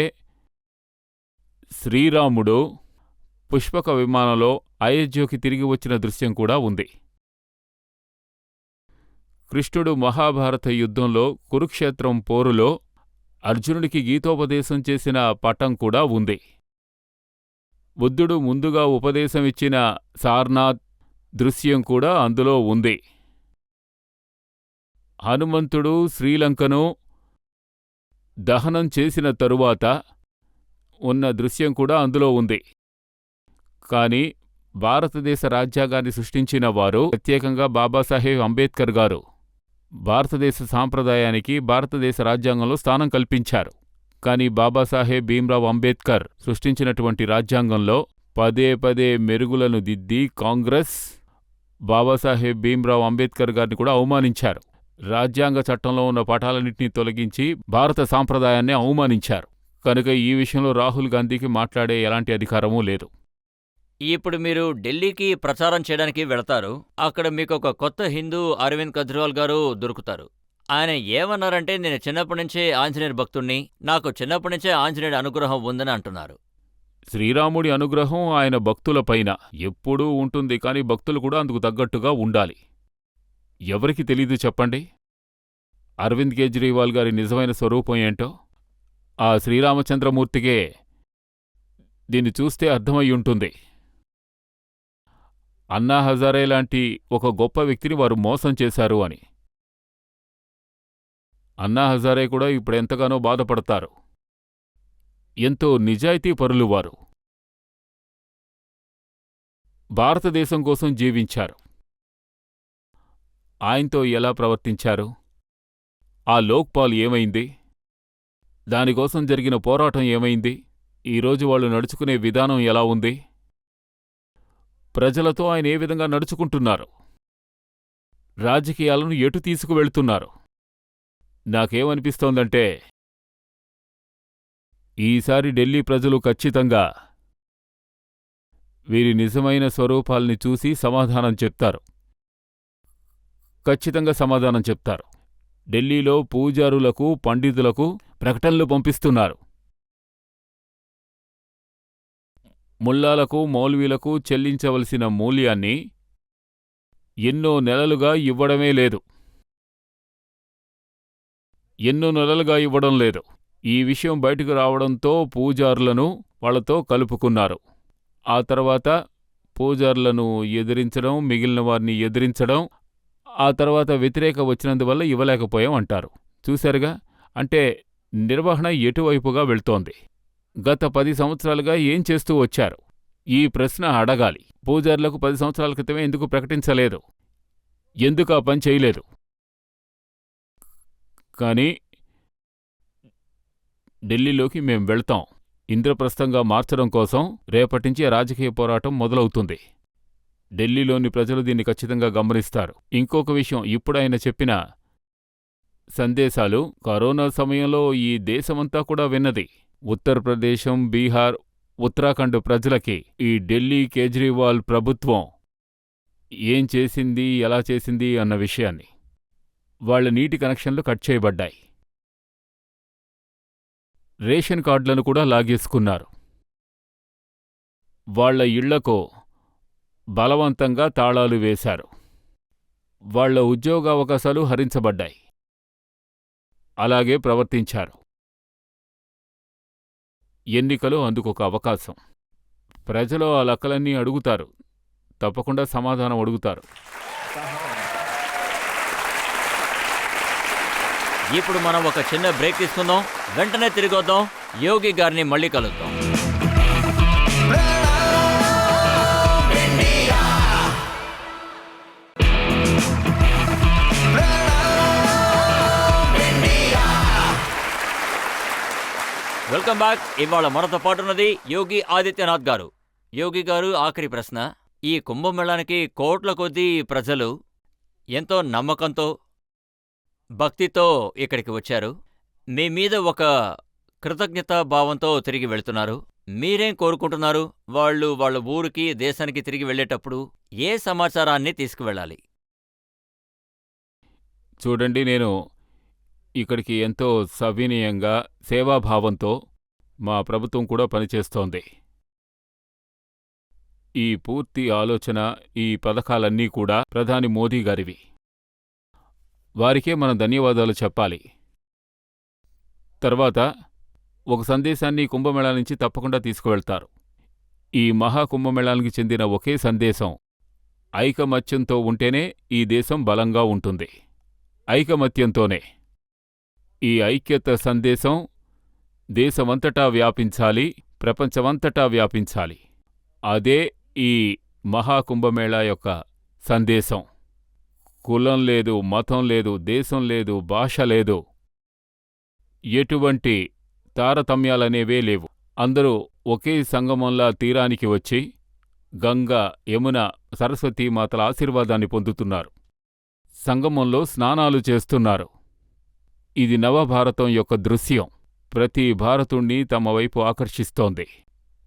శ్రీరాముడు పుష్పక విమానంలో అయోధ్యకి తిరిగి వచ్చిన దృశ్యం కూడా ఉంది. కృష్ణుడు మహాభారత యుద్ధంలో, కురుక్షేత్రం పోరులో అర్జునుడికి గీతోపదేశం చేసిన పటం కూడా ఉంది. బుద్ధుడు ముందుగా ఉపదేశమిచ్చిన సార్నాథ్ దృశ్యం కూడా అందులో ఉంది. హనుమంతుడు శ్రీలంకను దహనం చేసిన తరువాత ఉన్న దృశ్యం కూడా అందులో ఉంది. కాని భారతదేశ రాజ్యాంగాన్ని సృష్టించిన వారు, ప్రత్యేకంగా బాబాసాహెబ్ అంబేద్కర్ గారు భారతదేశ సాంప్రదాయానికి భారతదేశ రాజ్యాంగంలో స్థానం కల్పించారు. కాని బాబాసాహెబ్ భీమ్రావ్ అంబేద్కర్ సృష్టించినటువంటి రాజ్యాంగంలో పదే పదే మెరుగులను దిద్ది కాంగ్రెస్ బాబాసాహెబ్ భీమ్రావ్ అంబేద్కర్ గారిని కూడా అవమానించారు. రాజ్యాంగ చట్టంలో ఉన్న పాఠాలన్నింటినీ తొలగించి భారత సాంప్రదాయాన్ని అవమానించారు. కనుక ఈ విషయంలో రాహుల్ గాంధీకి మాట్లాడే ఎలాంటి అధికారమూ లేదు. ఇప్పుడు మీరు ఢిల్లీకి ప్రచారం చేయడానికి వెళతారు. అక్కడ మీకు ఒక కొత్త హిందూ అరవింద్ కేజ్రీవాల్ గారు దొరుకుతారు. ఆయన ఏమన్నారంటే, నేను చిన్నప్పటి నుంచే ఆంజనేయుడి భక్తుణ్ణి, నాకు చిన్నప్పటి నుంచే ఆంజనేయుడి అనుగ్రహం ఉందని అంటున్నారు. శ్రీరాముడి అనుగ్రహం ఆయన భక్తులపైన ఎప్పుడూ ఉంటుంది, కాని భక్తులు కూడా అందుకు తగ్గట్టుగా ఉండాలి. ఎవరికి తెలీదు చెప్పండి అరవింద్ కేజ్రీవాల్ గారి నిజమైన స్వరూపం ఏంటో? ఆ శ్రీరామచంద్రమూర్తికే దీన్ని చూస్తే అర్థమయ్యుంటుంది. అన్నా హజారే లాంటి ఒక గొప్ప వ్యక్తిని వారు మోసం చేశారు అని. అన్నా హజారే కూడా ఇప్పుడెంతగానో బాధపడతారు. ఎంతో నిజాయితీ పరులు వారు. భారతదేశం కోసం జీవించారు. ఆయనతో ఎలా ప్రవర్తించారు? ఆ లోక్పాల్ ఏమైంది? దానికోసం జరిగిన పోరాటం ఏమైంది? ఈరోజు వాళ్ళు నడుచుకునే విధానం ఎలా ఉంది? ప్రజలతో ఆయన ఏ విధంగా నడుచుకుంటున్నారు? రాజకీయాలను ఎటు తీసుకువెళ్తున్నారు? నాకేమనిపిస్తోందంటే, ఈసారి ఢిల్లీ ప్రజలు ఖచ్చితంగా వీరి నిజమైన స్వరూపాల్ని చూసి సమాధానం చెప్తారు. ఖచ్చితంగా సమాధానం చెప్తారు. ఢిల్లీలో పూజారులకు, పండితులకు ప్రకటనలు పంపిస్తున్నారు. ముల్లాలకు, మౌల్వీలకు చెల్లించవలసిన మూల్యాన్ని ఎన్నో నెలలుగా ఇవ్వడమే లేదు. ఇవ్వడం లేదు. ఈ విషయం బయటకు రావడంతో పూజారులను వాళ్లతో కలుపుకున్నారు. ఆ తర్వాత పూజారులను ఎదిరించడం, మిగిలిన వారిని ఎదిరించడం, ఆ తర్వాత వ్యతిరేక వచ్చినందువల్ల ఇవ్వలేకపోయాం అంటారు. చూశారుగా? అంటే నిర్వహణ ఎటువైపుగా వెళ్తోంది. గత 10 సంవత్సరాలుగా ఏం చేస్తూ వచ్చారు? ఈ ప్రశ్న అడగాలి. పూజారులకు 10 సంవత్సరాల క్రితమే ఎందుకు ప్రకటించలేదు? ఎందుకు ఆ పని చేయలేదు? కానీ ఢిల్లీలోకి మేం వెళ్తాం. ఇంద్రప్రస్థంగా మార్చడం కోసం రేపటించి రాజకీయ పోరాటం మొదలవుతుంది. ఢిల్లీలోని ప్రజలు దీన్ని ఖచ్చితంగా గమనిస్తారు. ఇంకొక విషయం, ఇప్పుడాయన చెప్పిన సందేశాలు కరోనా సమయంలో ఈ దేశమంతా కూడా విన్నది. ఉత్తరప్రదేశం, బీహార్, ఉత్తరాఖండ్ ప్రజలకి ఈ ఢిల్లీ కేజ్రీవాల్ ప్రభుత్వం ఏం చేసింది, ఎలా చేసింది అన్న విషయాన్ని. వాళ్ల నీటి కనెక్షన్లు కట్ చేయబడ్డాయి. రేషన్ కార్డులను కూడా లాగేసుకున్నారు. వాళ్ల ఇళ్లకు బలవంతంగా తాళాలు వేశారు. వాళ్ల ఉద్యోగావకాశాలు హరించబడ్డాయి. అలాగే ప్రవర్తించారు. ఎన్నికలు అందుకొక అవకాశం. ప్రజలు ఆ లెక్కలన్నీ అడుగుతారు. తప్పకుండా సమాధానం అడుగుతారు. ఇప్పుడు మనం ఒక చిన్న బ్రేక్ తీసుకుందాం. వెంటనే తిరిగి వద్దాం. యోగి గారిని మళ్ళీ కలుద్దాం. Welcome back. ఇవాళ మనతో పాటున్నది యోగి ఆదిత్యనాథ్ గారు. యోగి గారు, ఆఖరి ప్రశ్న. ఈ కుంభమేళానికి కోట్ల కొద్దీ ప్రజలు ఎంతో నమ్మకంతో, భక్తితో ఇక్కడికి వచ్చారు. మీ మీద ఒక కృతజ్ఞతా భావంతో తిరిగి వెళ్తున్నారు. మీరేం కోరుకుంటున్నారు? వాళ్ళ ఊరికి, దేశానికి తిరిగి వెళ్ళేటప్పుడు ఏ సమాచారాన్ని తీసుకువెళ్ళాలి? చూడండి, నేను ఇక్కడికి ఎంతో సవినయంగా, సేవాభావంతో మా ప్రభుత్వం కూడా పనిచేస్తోంది. ఈ పూర్తి ఆలోచన, ఈ పథకాలన్నీ కూడా ప్రధాని మోదీ గారివి. వారికే మనం ధన్యవాదాలు చెప్పాలి. తర్వాత ఒక సందేశాన్ని కుంభమేళా నుంచి తప్పకుండా తీసుకువెళ్తారు. ఈ మహాకుంభమేళానికి చెందిన ఒకే సందేశం, ఐకమత్యంతో ఉంటేనే ఈ దేశం బలంగా ఉంటుంది. ఐకమత్యంతోనే. ఈ ఐక్యత సందేశం దేశమంతటా వ్యాపించాలి, ప్రపంచమంతటా వ్యాపించాలి. అదే ఈ మహాకుంభమేళా యొక్క సందేశం. కులం లేదు, మతం లేదు, దేశం లేదు, భాష లేదు, ఎటువంటి తారతమ్యాలనేవే లేవు. అందరూ ఒకే సంగమంలా తీరానికి వచ్చి గంగా, యమున, సరస్వతీమాతల ఆశీర్వాదాన్ని పొందుతున్నారు. సంగమంలో స్నానాలు చేస్తున్నారు. ఇది నవభారతం యొక్క దృశ్యం. ప్రతి భారతుణ్ణి తమ వైపు ఆకర్షిస్తోంది.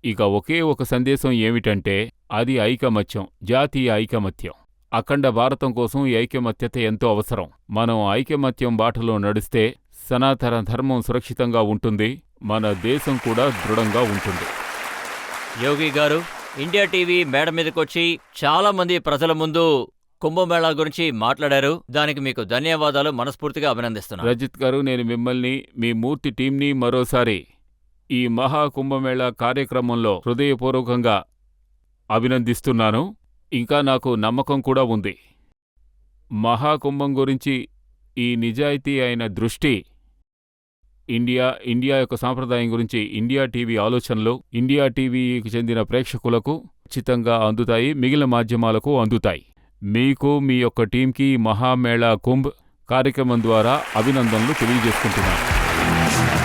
ఇక ఒకే ఒక సందేశం ఏమిటంటే అది ఐకమత్యం, జాతీయ ఐకమత్యం. అఖండ భారతం కోసం ఈ ఐకమత్యత ఎంతో అవసరం. మనం ఐకమత్యం బాటలో నడిస్తే సనాతన ధర్మం సురక్షితంగా ఉంటుంది, మన దేశం కూడా దృఢంగా ఉంటుంది. యోగి గారు, ఇండియా టీవీ మేడ మీదకొచ్చి చాలా మంది ప్రజల ముందు కుంభమేళా గురించి మాట్లాడారు. దానికి మీకు ధన్యవాదాలు, మనస్ఫూర్తిగా అభినందిస్తున్నాను. రజిత్ గారు, నేను మిమ్మల్ని, మీ మూర్తి టీంని మరోసారి ఈ మహాకుంభమేళా కార్యక్రమంలో హృదయపూర్వకంగా అభినందిస్తున్నాను. ఇంకా నాకు నమ్మకం కూడా ఉంది. మహాకుంభం గురించి ఈ నిజాయితీ అయిన దృష్టి ఇండియా యొక్క సాంప్రదాయం గురించి ఇండియా టీవీ ఆలోచనలు ఇండియా టీవీకి చెందిన ప్రేక్షకులకు ఉచితంగా అందుతాయి, మిగిలిన మాధ్యమాలకు అందుతాయి. మీకు, మీ యొక్క టీంకి మహామేళా కుంభ్ కార్యక్రమం ద్వారా అభినందనలు తెలియజేసుకుంటున్నాను.